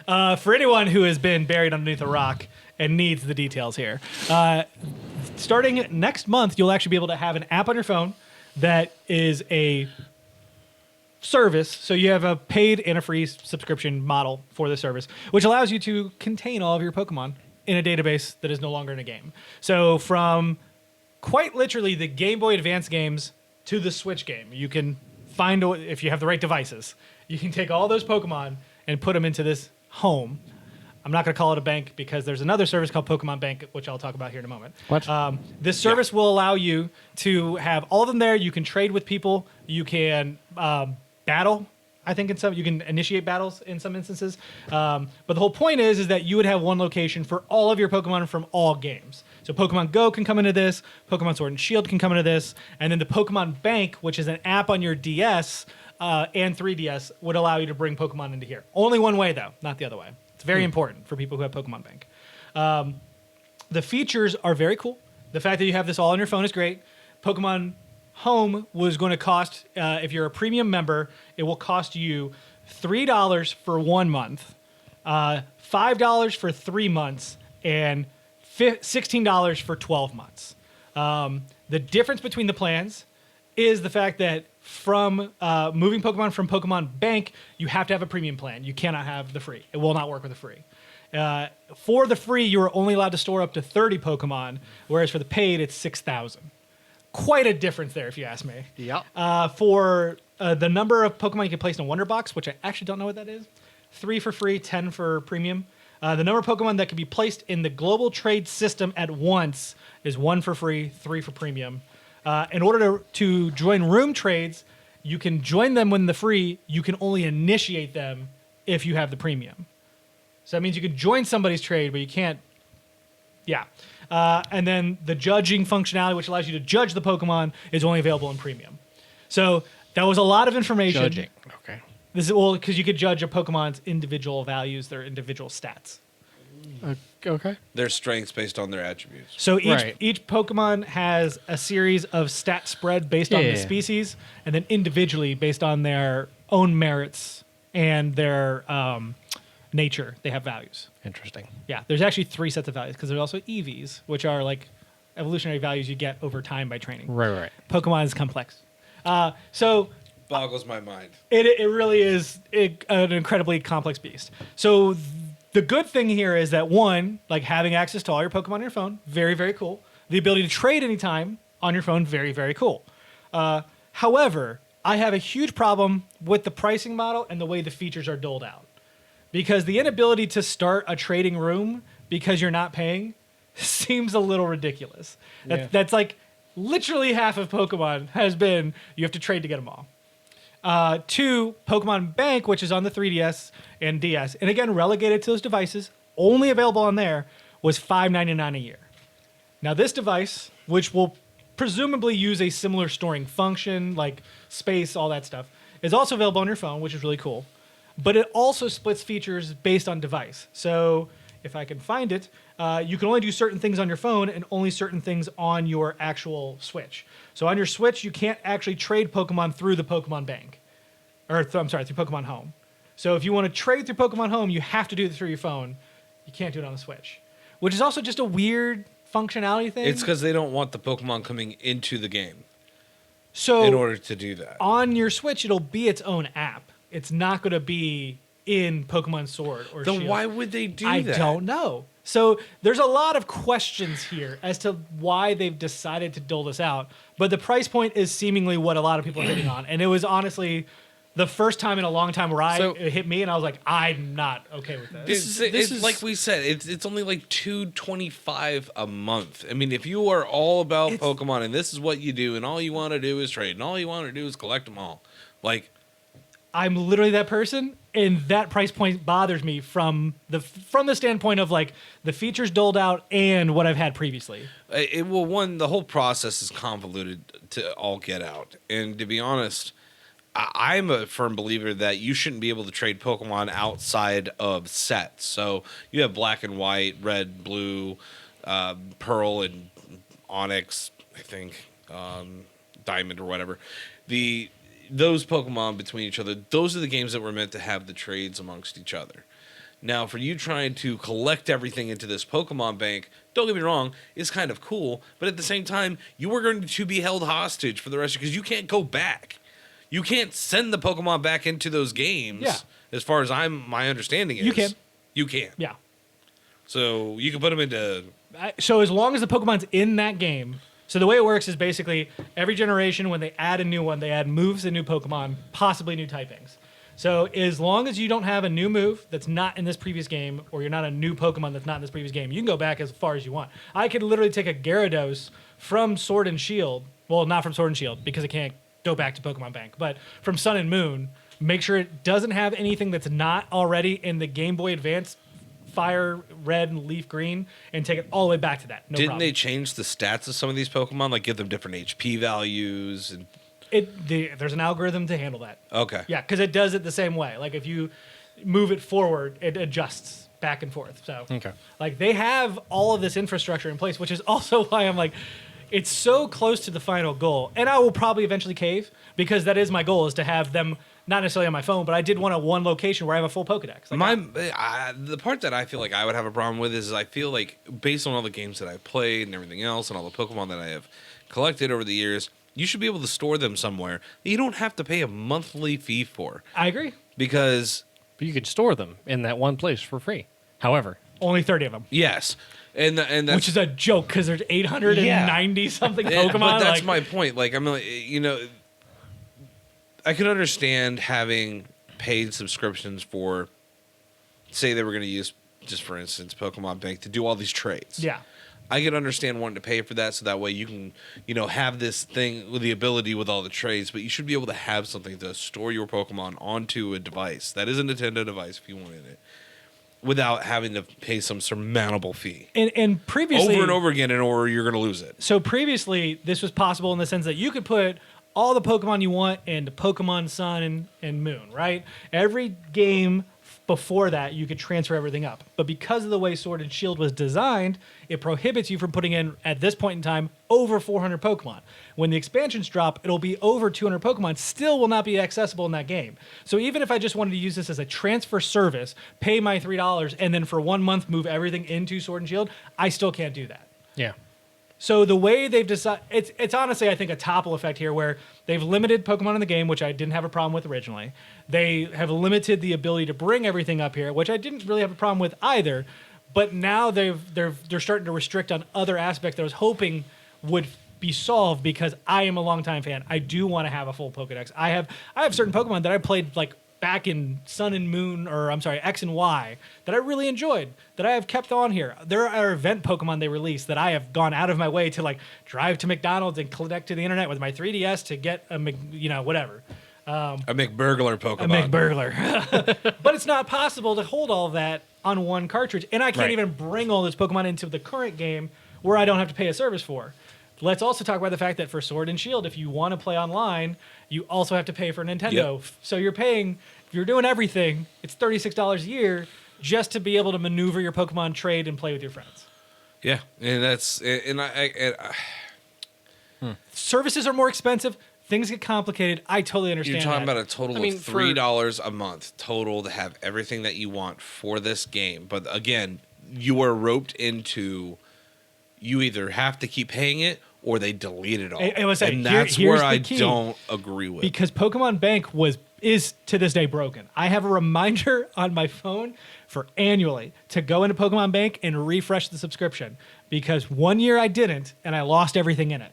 For anyone who has been buried underneath a rock and needs the details here, starting next month, you'll actually be able to have an app on your phone that is a service. So you have a paid and a free subscription model for the service, which allows you to contain all of your Pokemon in a database that is no longer in a game. So from quite literally the Game Boy Advance games to the Switch game, you can find, if you have the right devices, you can take all those Pokemon and put them into this home. I'm not going to call it a bank because there's another service called Pokemon Bank, which I'll talk about here in a moment. What? This service will allow you to have all of them there. You can trade with people. You can battle. I think you can initiate battles in some instances. But the whole point is that you would have one location for all of your Pokemon from all games. So So Pokemon Go can come into this, Pokemon Sword and Shield can come into this, and then the Pokemon Bank, which is an app on your DS and 3DS, would allow you to bring Pokemon into here. Only one way, though, not the other way. It's very important for people who have Pokemon Bank. The features are very cool. The fact that you have this all on your phone is great. Pokemon Home was going to cost, if you're a premium member, it will cost you $3 for 1 month, $5 for 3 months, and $16 for 12 months. The difference between the plans is the fact that from moving Pokemon from Pokemon Bank, you have to have a premium plan. You cannot have the free. It will not work with the free. For the free, you are only allowed to store up to 30 Pokemon, whereas for the paid, it's 6,000. Quite a difference there, if you ask me. Yeah. For the number of Pokemon you can place in a Wonder Box, which I actually don't know what that is, 3 for free, 10 for premium. The number of Pokemon that can be placed in the global trade system at once is 1 for free, 3 for premium. In order to join room trades, you can join them when the free. You can only initiate them if you have the premium. So that means you can join somebody's trade, but you can't. Yeah. And then the judging functionality, which allows you to judge the Pokemon, is only available in premium. So that was a lot of information. Judging. Okay. This is well because you could judge a Pokemon's individual values, their individual stats. Okay. Their strengths based on their attributes. So Right. each Pokemon has a series of stat spread based on the species, and then individually based on their own merits and their nature, they have values. Interesting. Yeah, there's actually 3 sets of values because there's also EVs, which are like evolutionary values you get over time by training. Right. Pokemon is complex. So Boggles my mind. it really is an incredibly complex beast. So the good thing here is that one, like having access to all your Pokemon on your phone, very, very cool. The ability to trade anytime on your phone, very, very cool. However, I have a huge problem with the pricing model and the way the features are doled out. Because the inability to start a trading room because you're not paying seems a little ridiculous. That's like literally half of Pokemon has been you have to trade to get them all. 2, Pokemon Bank, which is on the 3DS and DS, and again relegated to those devices, only available on there, was $5.99 a year. Now this device, which will presumably use a similar storing function like space, all that stuff, is also available on your phone, which is really cool. But it also splits features based on device. So if I can find it, you can only do certain things on your phone and only certain things on your actual Switch. So on your Switch, you can't actually trade Pokemon through the Pokemon Bank. Through Pokemon Home. So if you want to trade through Pokemon Home, you have to do it through your phone. You can't do it on the Switch. Which is also just a weird functionality thing. It's because they don't want the Pokemon coming into the game so in order to do that. On your Switch, it'll be its own app. It's not going to be in Pokemon Sword or Shield. Then why would they do I that? don't know. So there's a lot of questions here as to why they've decided to dole this out. But the price point is seemingly what a lot of people are hitting on. And it was honestly the first time in a long time where it hit me and I was like, I'm not okay with this. This is like we said, it's only like $2.25 a month. I mean, if you are all about Pokemon and this is what you do and all you want to do is trade and all you want to do is collect them all, like I'm literally that person, and that price point bothers me from the standpoint of like the features doled out and what I've had previously. The whole process is convoluted to all get out, and to be honest, I'm a firm believer that you shouldn't be able to trade Pokemon outside of sets. So you have Black and White, Red, Blue, Pearl, and Onyx, I think, Diamond or whatever. Those Pokemon between each other, those are the games that were meant to have the trades amongst each other. Now, for you trying to collect everything into this Pokemon Bank, don't get me wrong, it's kind of cool, but at the same time, you are going to be held hostage for the rest because you can't go back. You can't send the Pokemon back into those games, as far as my understanding is. You can. You can. Yeah. So you can put them into... So as long as the Pokemon's in that game... So the way it works is basically every generation, when they add a new one, they add moves and new Pokemon, possibly new typings. So as long as you don't have a new move that's not in this previous game, or you're not a new Pokemon that's not in this previous game, you can go back as far as you want. I could literally take a Gyarados from Sword and Shield. Well, not from Sword and Shield, because it can't go back to Pokemon Bank. But from Sun and Moon, make sure it doesn't have anything that's not already in the Game Boy Advance fire red and leaf green and take it all the way back to that. No Didn't problem. they change the stats of some of these Pokemon, like give them different HP values? And There's an algorithm to handle that. okay, Yeah, because it does it the same way. Like if you move it forward, it adjusts back and forth. So Okay. like they have all of this infrastructure in place, which is also why I'm like, it's so close to the final goal. And I will probably eventually cave because that is my goal, is to have them not necessarily on my phone, but I did want one location where I have a full Pokedex. Like the part that I feel like I would have a problem with is I feel like based on all the games that I've played and everything else and all the Pokemon that I have collected over the years, you should be able to store them somewhere that you don't have to pay a monthly fee for. I agree. Because But you could store them in that one place for free. However, Only 30 of them. yes, and that's, Which is a joke because there's 890 something Pokemon. But that's like, my point. Like I'm like, I could understand having paid subscriptions for, say they were going to use, just for instance, Pokemon Bank to do all these trades. Yeah. I could understand wanting to pay for that so that way you can, have this thing with the ability with all the trades, but you should be able to have something to store your Pokemon onto a device that is a Nintendo device if you wanted it, without having to pay some surmountable fee. And previously, Over and over again, or you're going to lose it. So previously, this was possible in the sense that you could put all the Pokemon you want into Pokemon Sun and Moon, right? Every game before that, you could transfer everything up. But because of the way Sword and Shield was designed, it prohibits you from putting in, at this point in time, over 400 Pokemon. When the expansions drop, it'll be over 200 Pokemon, still will not be accessible in that game. So even if I just wanted to use this as a transfer service, pay my $3, and then for 1 month move everything into Sword and Shield, I still can't do that. yeah. So the way they've decided, it's honestly, I think, a topple effect here where they've limited Pokemon in the game, which I didn't have a problem with originally. They have limited the ability to bring everything up here, which I didn't really have a problem with either. But now they're starting to restrict on other aspects that I was hoping would be solved because I am a longtime fan. I do want to have a full Pokedex. I have certain Pokemon that I played like back in Sun and Moon, or I'm sorry, X and Y, that I really enjoyed, that I have kept on here. There are event Pokemon they released that I have gone out of my way to like drive to McDonald's and connect to the internet with my 3DS to get whatever. A McBurglar Pokemon. A McBurglar. But it's not possible to hold all of that on one cartridge. And I can't Right. even bring all this Pokemon into the current game where I don't have to pay a service for. Let's also talk about the fact that for Sword and Shield, if you want to play online, you also have to pay for Nintendo. Yep. So you're paying, if you're doing everything, it's $36 a year just to be able to maneuver your Pokemon trade and play with your friends. Yeah, and that's Services are more expensive. Things get complicated. I totally understand. you're talking that. about a total I mean, of $3 a month total to have everything that you want for this game. But again, you are roped into, you either have to keep paying it or they delete it all. I was saying, and that's here's where the I key. don't agree with. Because Pokemon Bank is to this day broken. I have a reminder on my phone for annually to go into Pokemon Bank and refresh the subscription because 1 year I didn't and I lost everything in it.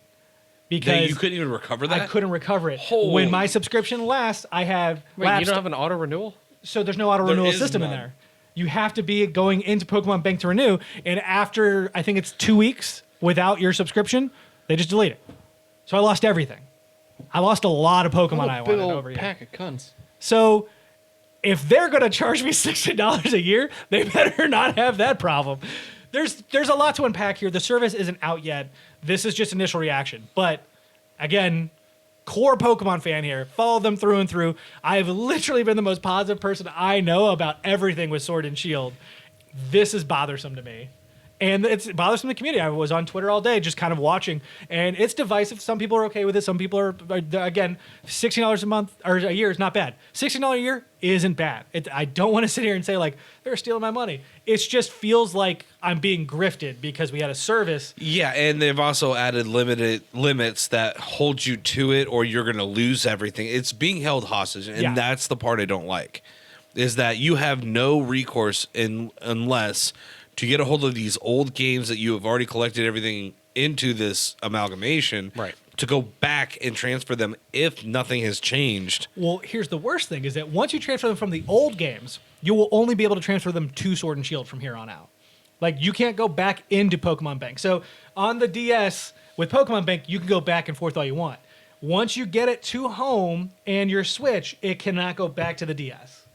Because you couldn't even recover that? I couldn't recover it. Holy- When my subscription lasts, I have Wait, you lapsed, don't have an auto renewal? so there's no auto renewal is system in none. there. You have to be going into Pokemon Bank to renew, and after I think it's 2 weeks without your subscription, they just delete it. So I lost everything. I lost a lot of Pokemon I wanted over here. pack of cunts. So if they're going to charge me $60 a year, they better not have that problem. There's a lot to unpack here. The service isn't out yet. This is just initial reaction. But again, core Pokemon fan here. Follow them through and through. I've literally been the most positive person I know about everything with Sword and Shield. This is bothersome to me. And it's bothersome to the community. I was on Twitter all day just kind of watching. And it's divisive. Some people are okay with it. Some people are, again, $16 a month or a year is not bad. $16 a year isn't bad. I don't want to sit here and say, like, they're stealing my money. It just feels like I'm being grifted because we had a service. Yeah, and they've also added limited limits that hold you to it or you're going to lose everything. It's being held hostage, and Yeah. that's the part I don't like, is that you have no recourse unless to get a hold of these old games that you have already collected everything into this amalgamation, Right. to go back and transfer them if nothing has changed. Well, here's the worst thing is that once you transfer them from the old games, you will only be able to transfer them to Sword and Shield from here on out. Like, you can't go back into Pokemon Bank. So on the DS with Pokemon Bank, you can go back and forth all you want. Once you get it to home and your Switch, it cannot go back to the DS.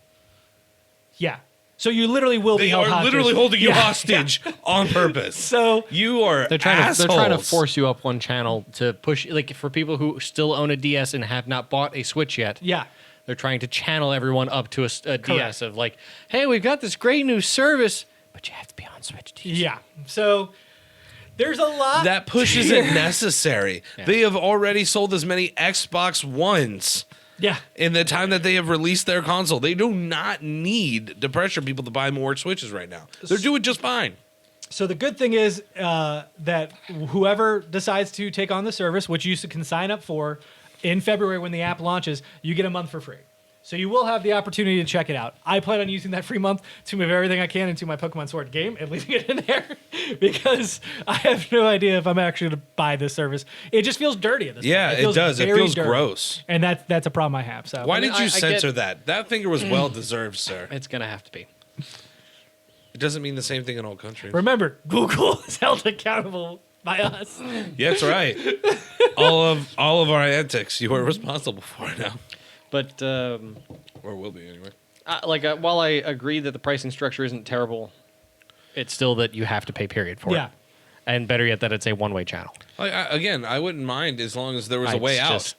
Yeah. So you literally will be They held are hostage. literally holding you Yeah, hostage on purpose. So you are They're trying to assholes. force you up one channel to push, like for people who still own a DS and have not bought a Switch yet. yeah. They're trying to channel everyone up to a DS of like, hey, we've got this great new service, but you have to be on Switch. Yeah. So there's a lot That push isn't necessary. Yeah. They have already sold as many Xbox Ones Yeah. in the time that they have released their console. They do not need to pressure people to buy more Switches right now. They're doing just fine. So the good thing is that whoever decides to take on the service, which you can sign up for in February when the app launches, you get a month for free. So you will have the opportunity to check it out. I plan on using that free month to move everything I can into my Pokemon Sword game and leaving it in there because I have no idea if I'm actually going to buy this service. It just feels dirty at this Yeah, point. it does. It very feels dirty. gross. And that's a problem I have. So Why mean, did you I censor get- that? That finger was well deserved, sir. It's going to have to be. It doesn't mean the same thing in all countries. remember, Google is held accountable by us. Yeah, that's right. all of our antics, you are responsible for now, But or will be anyway. while I agree that the pricing structure isn't terrible, it's still that you have to pay period for Yeah. it. And better yet, that it's a one-way channel. Again, I wouldn't mind as long as there was a It's way out. just-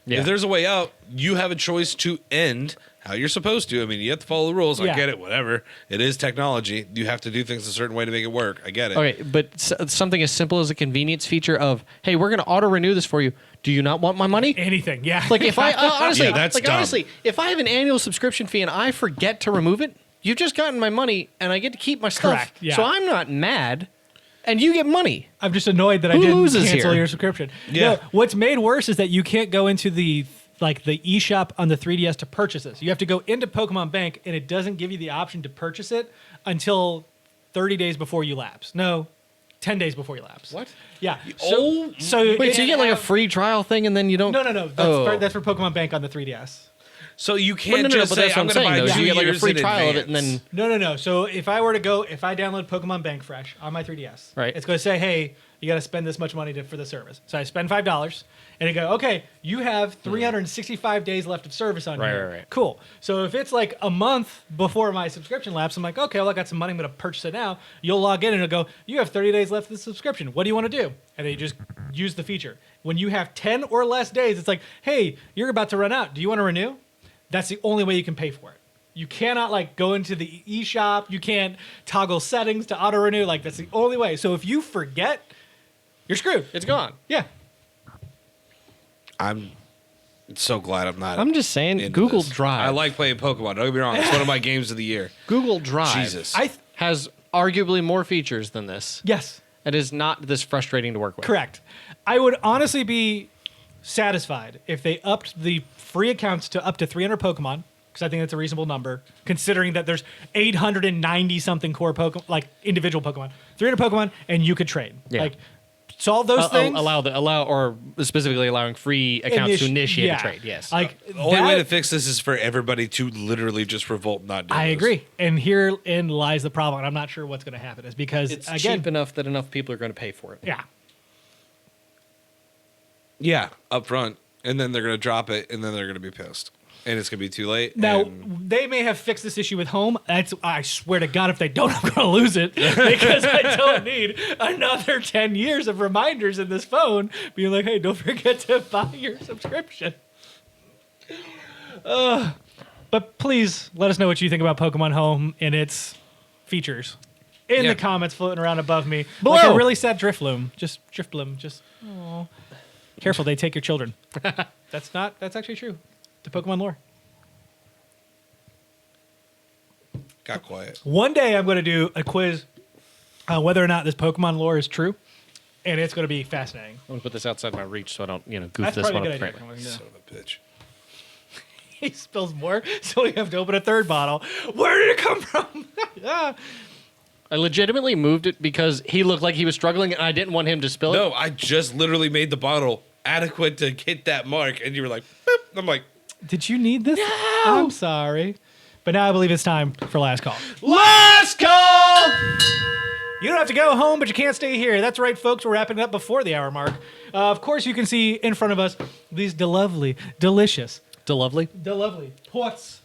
yeah. If there's a way out, you have a choice to end how you're supposed to. I mean, you have to follow the rules. Yeah. I get it. Whatever. It is technology. You have to do things a certain way to make it work. I get it. Okay, but something as simple as a convenience feature of, hey, we're going to auto-renew this for you. Do you not want my money? Anything, yeah. Like if I honestly, Yeah, that's dumb. honestly, if I have an annual subscription fee and I forget to remove it, you've just gotten my money and I get to keep my stuff. Correct, yeah. So I'm not mad, and you get money. I'm just annoyed that I Who didn't loses cancel here? your subscription. Yeah. No, what's made worse is that you can't go into the eShop on the 3DS to purchase this. You have to go into Pokemon Bank, and it doesn't give you the option to purchase it until 30 days before you lapse. No, 10 days before you lapse. What? Yeah. Oh, so Wait, so you get like a free trial thing, and then you don't? No. That's for Pokemon Bank on the 3DS. So you Well, can't no, just but say, that's what I'm I'm going to saying. buy Though. 2 You get like a years free in trial of it, and advance. then No. So if I download Pokemon Bank Fresh on my 3DS, Right. it's going to say, hey, you got to spend this much money for the service. So I spend $5, and it go, okay, you have 365 days left of service on here. Right. Cool. So if it's like a month before my subscription lapse, I'm like, okay, well, I got some money. I'm going to purchase it now. You'll log in, and it'll go, you have 30 days left of the subscription. What do you want to do? And then you just use the feature. When you have 10 or less days, it's like, hey, you're about to run out. Do you want to renew? That's the only way you can pay for it. You cannot go into the eShop. You can't toggle settings to auto renew. That's the only way. So if you forget, you're screwed. it's gone. Yeah. I'm so glad I'm not. I'm just saying, into Google this. Drive. I like playing Pokemon. Don't get me wrong. It's one of my games of the year. Google Drive. Jesus. Has arguably more features than this. Yes. It is not this frustrating to work with. Correct. I would honestly be satisfied if they upped the free accounts to up to 300 Pokemon, because I think that's a reasonable number, considering that there's 890 something core Pokemon, individual Pokemon, 300 Pokemon, and you could trade. Yeah. Solve those things. Or specifically allowing free accounts to initiate yeah. a trade. Yes. The only way to fix this is for everybody to literally just revolt and not do I this. agree. And herein lies the problem. And I'm not sure what's going to happen is because, it's again, cheap enough that enough people are going to pay for it. yeah. Yeah, up front. And then they're going to drop it, and then they're going to be pissed. And it's going to be too late. Now, and they may have fixed this issue with home. I swear to God, if they don't, I'm going to lose it because I don't need another 10 years of reminders in this phone being like, hey, don't forget to buy your subscription. But please let us know what you think about Pokemon Home and its features in Yeah. the comments floating around above me. Below. Like a really sad Drifloon. Just Drifloon. Just, oh. Careful, they take your children. That's actually true. The Pokemon lore. got quiet. One day I'm going to do a quiz on whether or not this Pokemon lore is true, and it's going to be fascinating. I'm going to put this outside my reach so I don't, goof That's this probably one a up. good idea. Right. Son of a bitch. He spills more, so we have to open a third bottle. Where did it come from? Ah. I legitimately moved it because he looked like he was struggling and I didn't want him to spill it. No, I just literally made the bottle adequate to hit that mark, and you were like, boop. I'm like, Did you need this? No! I'm sorry. But now I believe it's time for last call. last call! You don't have to go home, but you can't stay here. That's right, folks. We're wrapping it up before the hour mark. Of course, you can see in front of us these lovely, delicious, Lovely. lovely pots.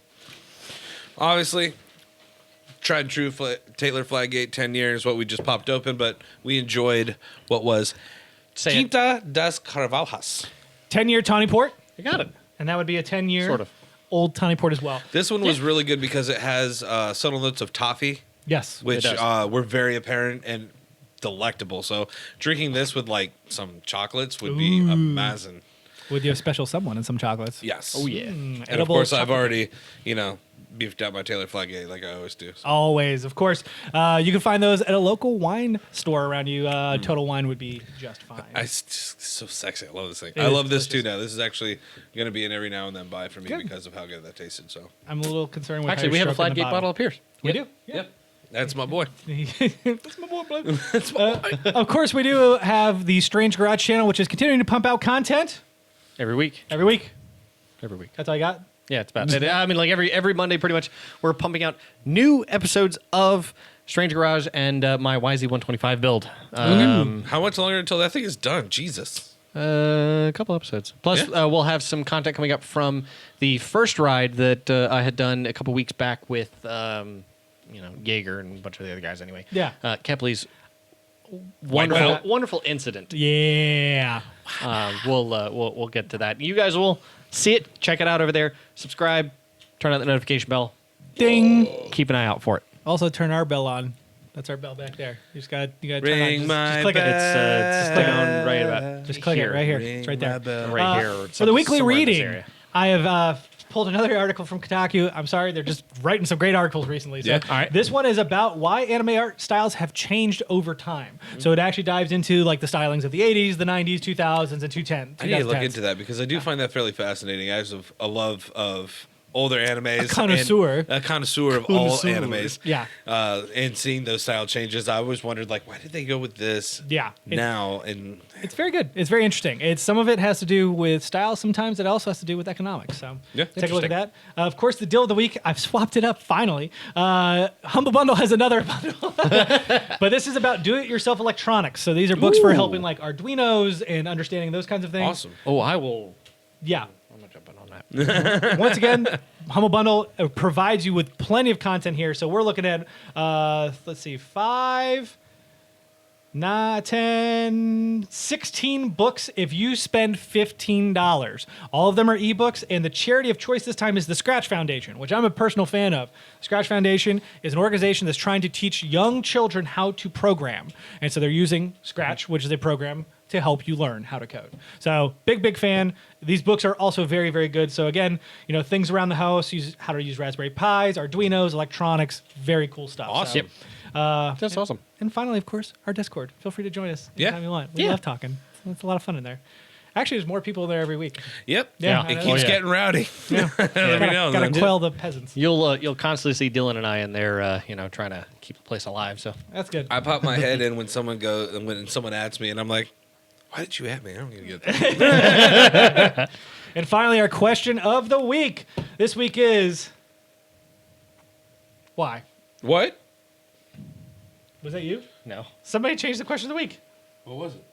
Obviously, tried and true Taylor Flaggate 10 years, what we just popped open, but we enjoyed what was Quinta Das Carvalhas. 10-year Tawny Port, You got it. and that would be a 10-year Sort of. old Tawny Port as well. This one was really good because it has subtle notes of toffee, Yes. which It does. were very apparent and delectable. So drinking this with like some chocolates would be amazing. With your special someone and some chocolates. Yes. Oh, yeah. And of Edible course, I've chocolate. already, beefed out my Taylor Flaggate like I always do. So. Always, of course. You can find those at a local wine store around you. Total Wine would be just fine. It's just so sexy. I love this thing. It I is love this delicious. too now. This is actually going to be an every now and then buy for me Good. because of how good that tasted. So I'm a little concerned with Actually, how we you're have a stroking the Flaggate bottle up here. We do? Yep. That's my boy. That's my boy, Blue. Of course, we do have the Strange Garage channel, which is continuing to pump out content Every week. every week. Every week. That's all I got. Yeah, it's bad. I mean, like every Monday, pretty much, we're pumping out new episodes of Strange Garage and my YZ125 build. How much longer until that thing is done? Jesus. A couple episodes. Plus, Yeah. we'll have some content coming up from the first ride that I had done a couple weeks back with, Jaeger and a bunch of the other guys. Anyway, Yeah. Kepley's belt. wonderful incident. Yeah. We'll get to that. You guys will see it. Check it out over there. Subscribe. Turn on the notification bell. Ding. Keep an eye out for it. Also, turn our bell on. That's our bell back there. You got to turn Ring on. my Just click it. It's click it. down right about. Just click it right here. Ring It's right there. my bell. Right here. Or For the weekly somewhere in this reading, area. I have pulled another article from Kotaku. I'm sorry, they're just writing some great articles recently. So Yeah. All right. This one is about why anime art styles have changed over time. So it actually dives into like the stylings of the 80s, the 90s, 2000s, and 2010s. I need to look into that because I do find that fairly fascinating. I have a love of older animes. connoisseur. And a connoisseur of all animes. Yeah. And seeing those style changes, I always wondered, like, why did they go with this Yeah. now? And It's very good. It's very interesting. Some of it has to do with style. Sometimes it also has to do with economics. So Yeah, take a look at interesting. that. Of course, the deal of the week. I've swapped it up finally. Humble Bundle has another bundle, but this is about do-it-yourself electronics. So these are books for helping like Arduinos and understanding those kinds of things. awesome. Oh, I will. Yeah. I'm not jumping on that. Once again, Humble Bundle provides you with plenty of content here. So we're looking at, let's see, 5, 9, 10, 16 books if you spend $15. All of them are ebooks, and the charity of choice this time is the Scratch Foundation, which I'm a personal fan of. Scratch Foundation is an organization that's trying to teach young children how to program. And so they're using Scratch, which is a program to help you learn how to code. So big fan. These books are also very, very good. So again, things around the house, how to use Raspberry Pis, Arduinos, electronics, very cool stuff. Awesome. So, That's awesome. and finally, of course, our Discord. Feel free to join us Yeah. anytime you want. We Yeah. love talking. It's a lot of fun in there. Actually, there's more people there every week. Yep. Yeah, It I keeps know. getting rowdy. Yeah. Let me know. Gotta then. quell the peasants. You'll constantly see Dylan and I in there, trying to keep the place alive. So That's good. I pop my head in when someone adds me, and I'm like, why did you add me? I don't need to get that. And finally, our question of the week. This week is why? What? Was that you? no. Somebody changed the question of the week. What was it?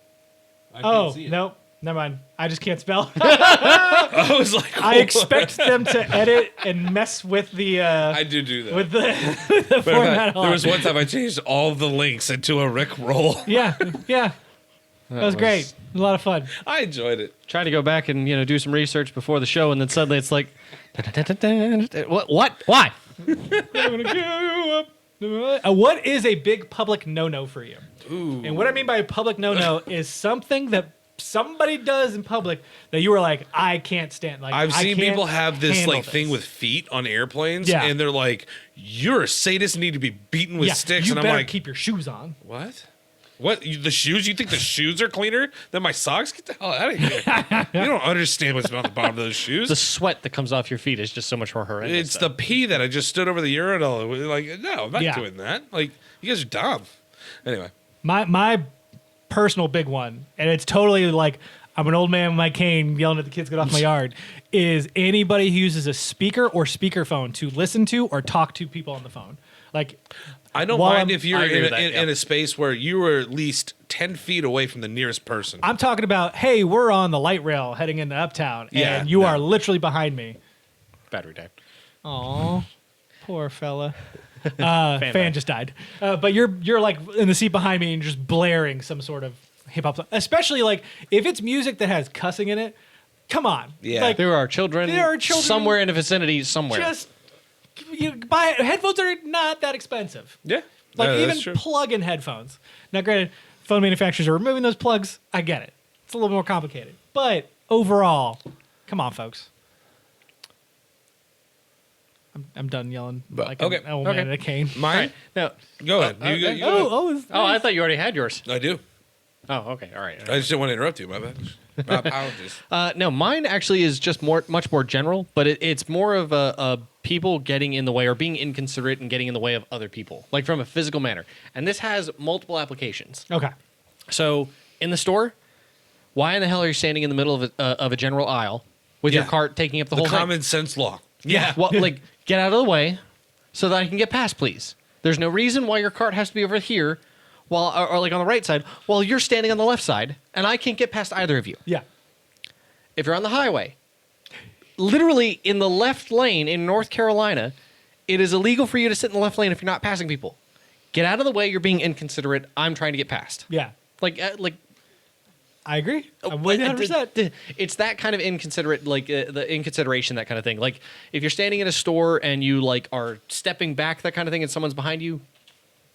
I Oh, no. Never mind. I just can't spell. I was like, I expect them to edit and mess with the I do that. with the, the But format. there was one time I changed all the links into a Rick roll. Yeah. That was great. A lot of fun. I enjoyed it. Trying to go back and do some research before the show, and then suddenly it's like, what? Why? What is a big public no-no for you? Ooh. And what I mean by a public no-no is something that somebody does in public that you were like, I can't stand. Like I've I seen can't people have this handle like thing with feet on airplanes, Yeah. and they're like, "You're a sadist, and need to be beaten with Yeah, sticks." you And I'm better like, keep your shoes on. "What? What? The shoes? You think the shoes are cleaner than my socks? Get the hell out of here! You don't understand what's on the bottom of those shoes. The sweat that comes off your feet is just so much more horrendous. It's the pee that I just stood over the urinal. Like, no, I'm not Yeah. doing that. Like, you guys are dumb." Anyway, My personal big one, and it's totally like I'm an old man with my cane yelling at the kids get off my yard, is anybody who uses a speaker or speakerphone to listen to or talk to people on the phone. Like, I don't Well, mind if you're I agree in with a, that, in, yeah. in a space where you are at least 10 feet away from the nearest person. I'm talking about, hey, we're on the light rail heading into Uptown, Yeah, and you no. are literally behind me. battery died. Aw, poor fella. Fan just died. But you're like in the seat behind me and just blaring some sort of hip hop song. Especially like if it's music that has cussing in it. Come on. Yeah. Like, There are children somewhere in the vicinity somewhere. just you buy headphones are not that expensive. Yeah. Like No, even that's true. plug-in headphones. Now, granted, phone manufacturers are removing those plugs. I get it. It's a little more complicated, but overall, come on, folks. I'm done yelling like okay. an old man at a cane. Mine? No. Go ahead. You go. Oh, I thought you already had yours. I do. Oh, okay. All right. I just didn't want to interrupt you. My bad. My apologies. No, mine actually is just much more general, but it's more of a people getting in the way or being inconsiderate and getting in the way of other people, like from a physical manner. And this has multiple applications. Okay. So in the store, why in the hell are you standing in the middle of a general aisle with your Yeah. cart taking up the The whole thing? common sense law. Yeah. Well, like get out of the way so that I can get past, please. There's no reason why your cart has to be over here, while or like on the right side, while you're standing on the left side, and I can't get past either of you. Yeah. If you're on the highway, literally in the left lane in North Carolina, it is illegal for you to sit in the left lane if you're not passing people. Get out of the way. You're being inconsiderate. I'm trying to get past. Yeah. Like I agree. I'm with you 100%. It's that kind of inconsiderate, like the inconsideration, that kind of thing. Like if you're standing in a store and you like are stepping back, that kind of thing, and someone's behind you,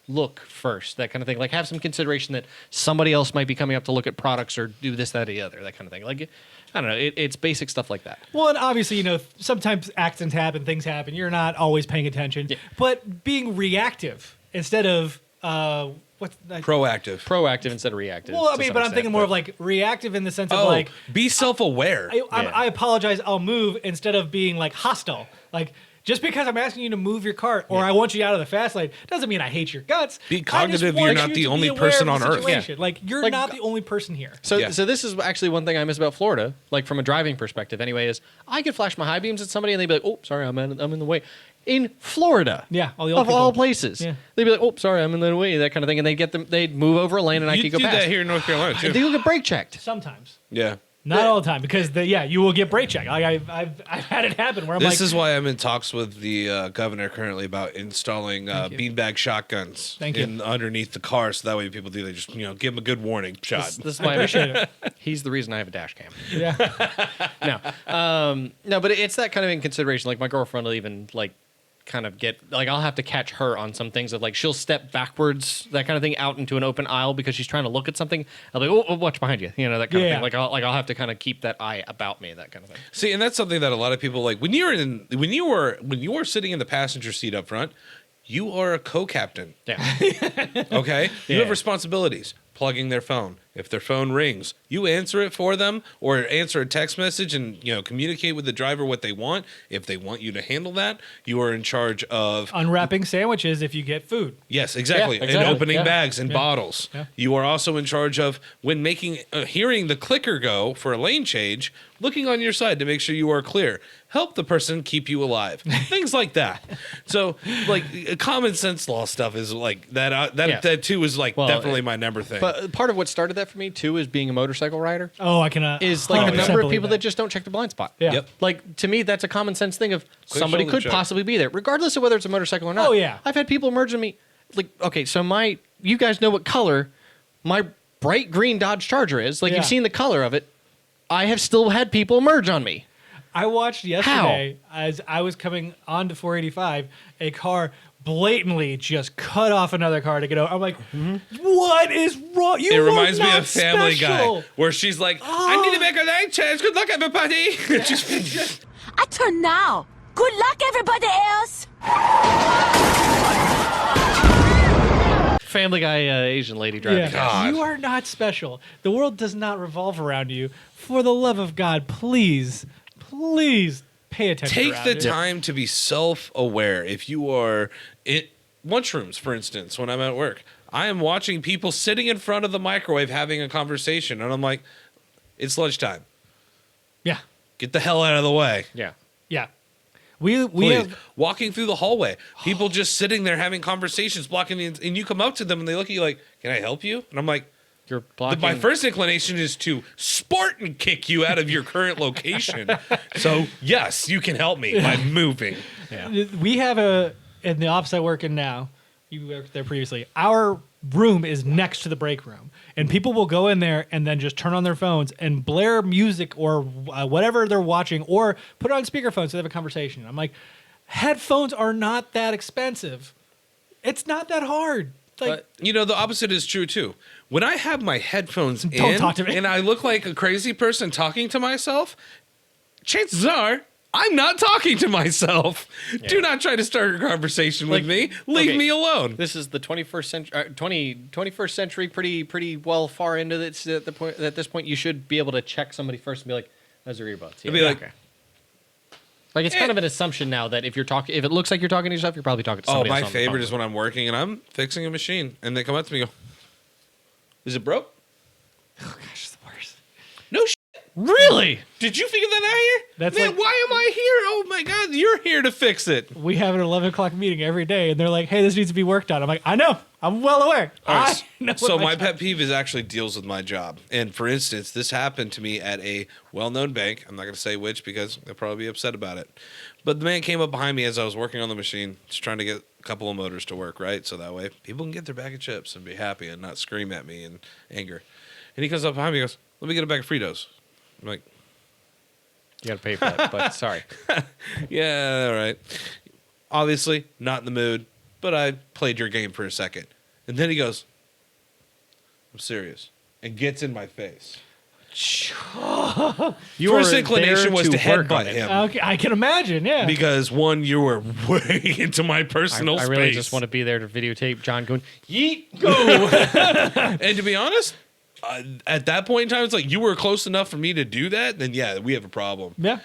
look first, that kind of thing. Like have some consideration that somebody else might be coming up to look at products or do this, that, or the other, that kind of thing. Like I don't know, it's basic stuff like that. Well, and obviously, sometimes accidents happen, things happen. You're not always paying attention. Yeah. But being reactive instead of Proactive. Proactive instead of reactive. Well, I to mean, some but I'm extent, thinking more of like reactive in the sense of Oh, like be self-aware. I apologize, I'll move instead of being like hostile. Like just because I'm asking you to move your cart or I want you out of the fast lane doesn't mean I hate your guts. Be I just cognitive want you're not you the to only be aware person of the on Earth. situation. Like you're Like- not the only person here. So, Yeah. so this is actually one thing I miss about Florida, like from a driving perspective anyway, is I could flash my high beams at somebody and they'd be like, oh, sorry, I'm in the way. In Florida, Yeah, all the old of all people. places, Yeah. they'd be like, oh, sorry, I'm in the way, that kind of thing, and they'd move over a lane and I You could go do past. that here in North Carolina too. They will get brake checked. Sometimes. Yeah. Not all the time, because you will get brake check. Like I've had it happen where I'm This like, is why I'm in talks with the governor currently about installing you. beanbag shotguns Thank you. underneath the car, so that way people do they just give them a good warning shot. This is my mission. He's the reason I have a dash cam. yeah, No, but it's that kind of inconsideration. Like my girlfriend will even like kind of get like I'll have to catch her on some things of like she'll step backwards, that kind of thing, out into an open aisle because she's trying to look at something. I'll be like, oh, watch behind you, that kind of Yeah. thing. I'll have to kind of keep that eye about me, that kind of thing. See, and that's something that a lot of people like when you are sitting in the passenger seat up front, you are a co-captain. Yeah. Okay, you Yeah. have responsibilities. Plugging their phone. If their phone rings, you answer it for them or answer a text message and communicate with the driver what they want. If they want you to handle that, you are in charge of unwrapping sandwiches if you get food. yes, exactly, Yeah, exactly. and opening Yeah. bags and Yeah. bottles. Yeah. You are also in charge of when hearing the clicker go for a lane change, looking on your side to make sure you are clear. Help the person keep you alive. Things like that. So, like common sense law stuff is like that. That too is like Well, definitely my number thing. But part of what started that for me too is being a motorcycle rider. Oh, I can. Is like a 100% number of believe people that just don't check the blind spot. Yeah. Yep. Like to me, that's a common sense thing of somebody shoulder could check. possibly be there, regardless of whether it's a motorcycle or not. Oh, yeah. I've had people emerge on me. Like, okay, so you guys know what color my bright green Dodge Charger is. Like Yeah. you've seen the color of it. I have still had people emerge on me. I watched yesterday as I was coming onto 485, a car blatantly just cut off another car to get over. I'm like, what is wrong? You it are reminds me not of Family special. Guy, where she's like, "I need to make a lane change. Good luck, everybody." Just- I turn now. Good luck, everybody else. Family Guy Asian lady driving. Yeah. God. You are not special. The world does not revolve around you. For the love of God, please pay attention. Take around the you. time to be self-aware. If you are in lunchrooms, for instance, when I'm at work, I am watching people sitting in front of the microwave having a conversation, and I'm like, "It's lunchtime. Yeah, Get the hell out of the way." Yeah. yeah. We Please. have Walking through the hallway, people just sitting there having conversations, blocking and you come up to them and they look at you like, "Can I help you?" And I'm like, You're blocking. my first inclination is to Spartan kick you out of your current location. So yes, you can help me by moving. Yeah. we have a in the office I work in now, you worked there previously, our room is next to the break room. And people will go in there and then just turn on their phones and blare music or whatever they're watching or put it on speakerphone so they have a conversation. I'm like, headphones are not that expensive. It's not that hard. Like, the opposite is true too. When I have my headphones Don't talk to me. and I look like a crazy person talking to myself, chances are I'm not talking to myself. Yeah. Do not try to start a conversation with me. Leave me alone. This is the 21st century, 21st century, pretty well far into this. At this point, you should be able to check somebody first and be like, "Those are earbuds." Yeah. Be like, like it's kind of an assumption now that if it looks like you're talking to yourself, you're probably talking to somebody else. My favorite is when I'm working and I'm fixing a machine, and they come up to me and go, "Is it broke?" oh gosh, it's the worst. No shit. Really? Did you figure that out here? That's Man, like- why am I here? Oh my God, you're here to fix it. We have an 11 o'clock meeting every day, and they're like, hey, this needs to be worked on. I'm like, I know. I'm well aware. All right, I know so what my job- pet peeve is actually deals with my job. And for instance, this happened to me at a well-known bank. I'm not going to say which because they'll probably be upset about it. But the man came up behind me as I was working on the machine, just trying to get a couple of motors to work, right? So that way people can get their bag of chips and be happy and not scream at me in anger. And he comes up behind me and goes, let me get a bag of Fritos. I'm like, you got to pay for that, but sorry. yeah, all right. Obviously, not in the mood, but I played your game for a second. And then he goes, I'm serious, and gets in my face. First inclination was to headbutt him. Okay, I can imagine, yeah. Because one, you were way into my personal I space. really just want to be there to videotape John going, yeet, go. And to be honest, at that point in time, it's like you were close enough for me to do that. Then yeah, we have a problem. Yeah.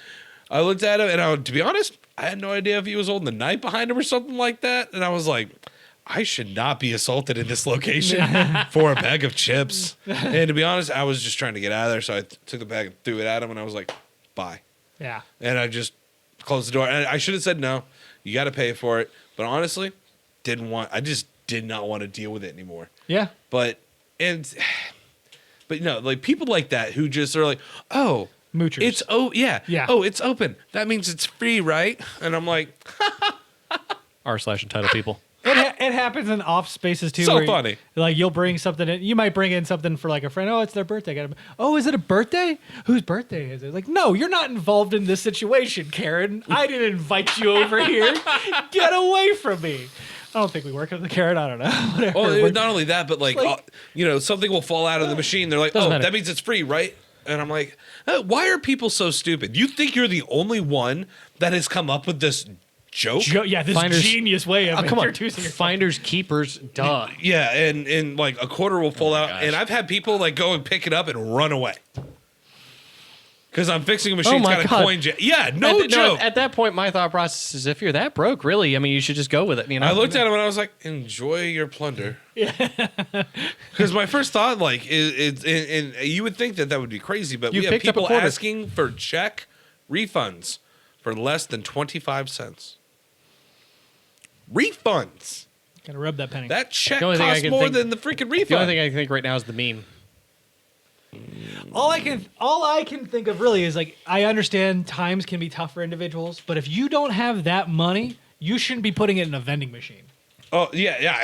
I looked at him, and to be honest, I had no idea if he was holding the knife behind him or something like that. And I was like, I should not be assaulted in this location for a bag of chips. And to be honest, I was just trying to get out of there. So I took the bag and threw it at him, and I was like, bye. Yeah. And I just closed the door. And I should have said no. You got to pay for it. But honestly, I just did not want to deal with it anymore. Yeah. But like people like that who just are like, oh, moochers. It's yeah. Oh, it's open. That means it's free, right? And I'm like, r/entitled people. It happens in off spaces too. So where funny. Like you'll bring something in. You might bring in something for like a friend. Oh, it's their birthday. Oh, is it a birthday? Whose birthday is it? Like, no, you're not involved in this situation, Karen. I didn't invite you over here. Get away from me. I don't think we work at the Karen. I don't know. Whatever. oh, not only that, but like, something will fall out of the machine. They're like, Doesn't oh, matter. that means it's free, right? And I'm like, why are people so stupid? You think you're the only one that has come up with this joke? This genius way of Come on, introducing yourself. finders keepers, duh. Yeah, and like a quarter will fall out, gosh. and I've had people like go and pick it up and run away because I'm fixing a machine. It's got a coin. Yeah, no joke. At that point, my thought process is, if you're that broke, really, I mean, you should just go with it. You know, I looked at him and I was like, enjoy your plunder. Yeah. Because my first thought, like, is and you would think that would be crazy, but we have picked up a people quarter. asking for check refunds for less than 25 cents. Refunds. Gotta rub that penny. That check The only thing I costs can more think- than the freaking refund. the only thing I can think right now is the meme. All I can think of really is like, I understand times can be tough for individuals, but if you don't have that money, you shouldn't be putting it in a vending machine. Oh, yeah.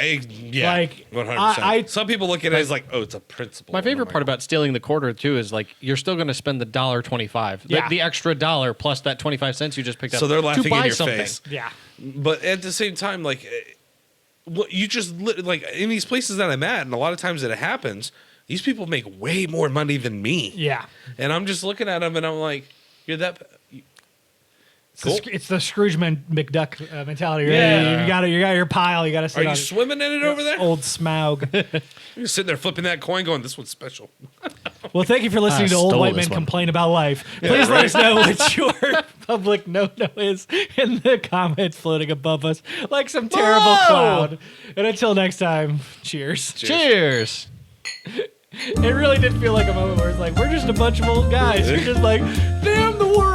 Like, 100%. Some people look at it as like, oh, it's a principle. My favorite part about stealing the quarter too is like you're still going to spend the $1.25, Yeah. the extra $1 plus that 25 cents you just picked up. So they're laughing to buy in your something. face. Yeah. But at the same time, like, what you just like in these places that I'm at, and a lot of times that it happens, these people make way more money than me. Yeah. And I'm just looking at them, and I'm like, you're that. Cool. It's the Scrooge McDuck mentality. Right? Yeah. You got your pile. You got to sit Are on you swimming in it over there? Old Smaug. You're sitting there flipping that coin, going, "This one's special." Well, thank you for listening to Old stole White this Men one. Complain About Life. Please let us know what your public no-no is in the comments floating above us like some terrible cloud. And until next time, cheers. Cheers. It really did feel like a moment where it's like, we're just a bunch of old guys. We're just like, damn the world.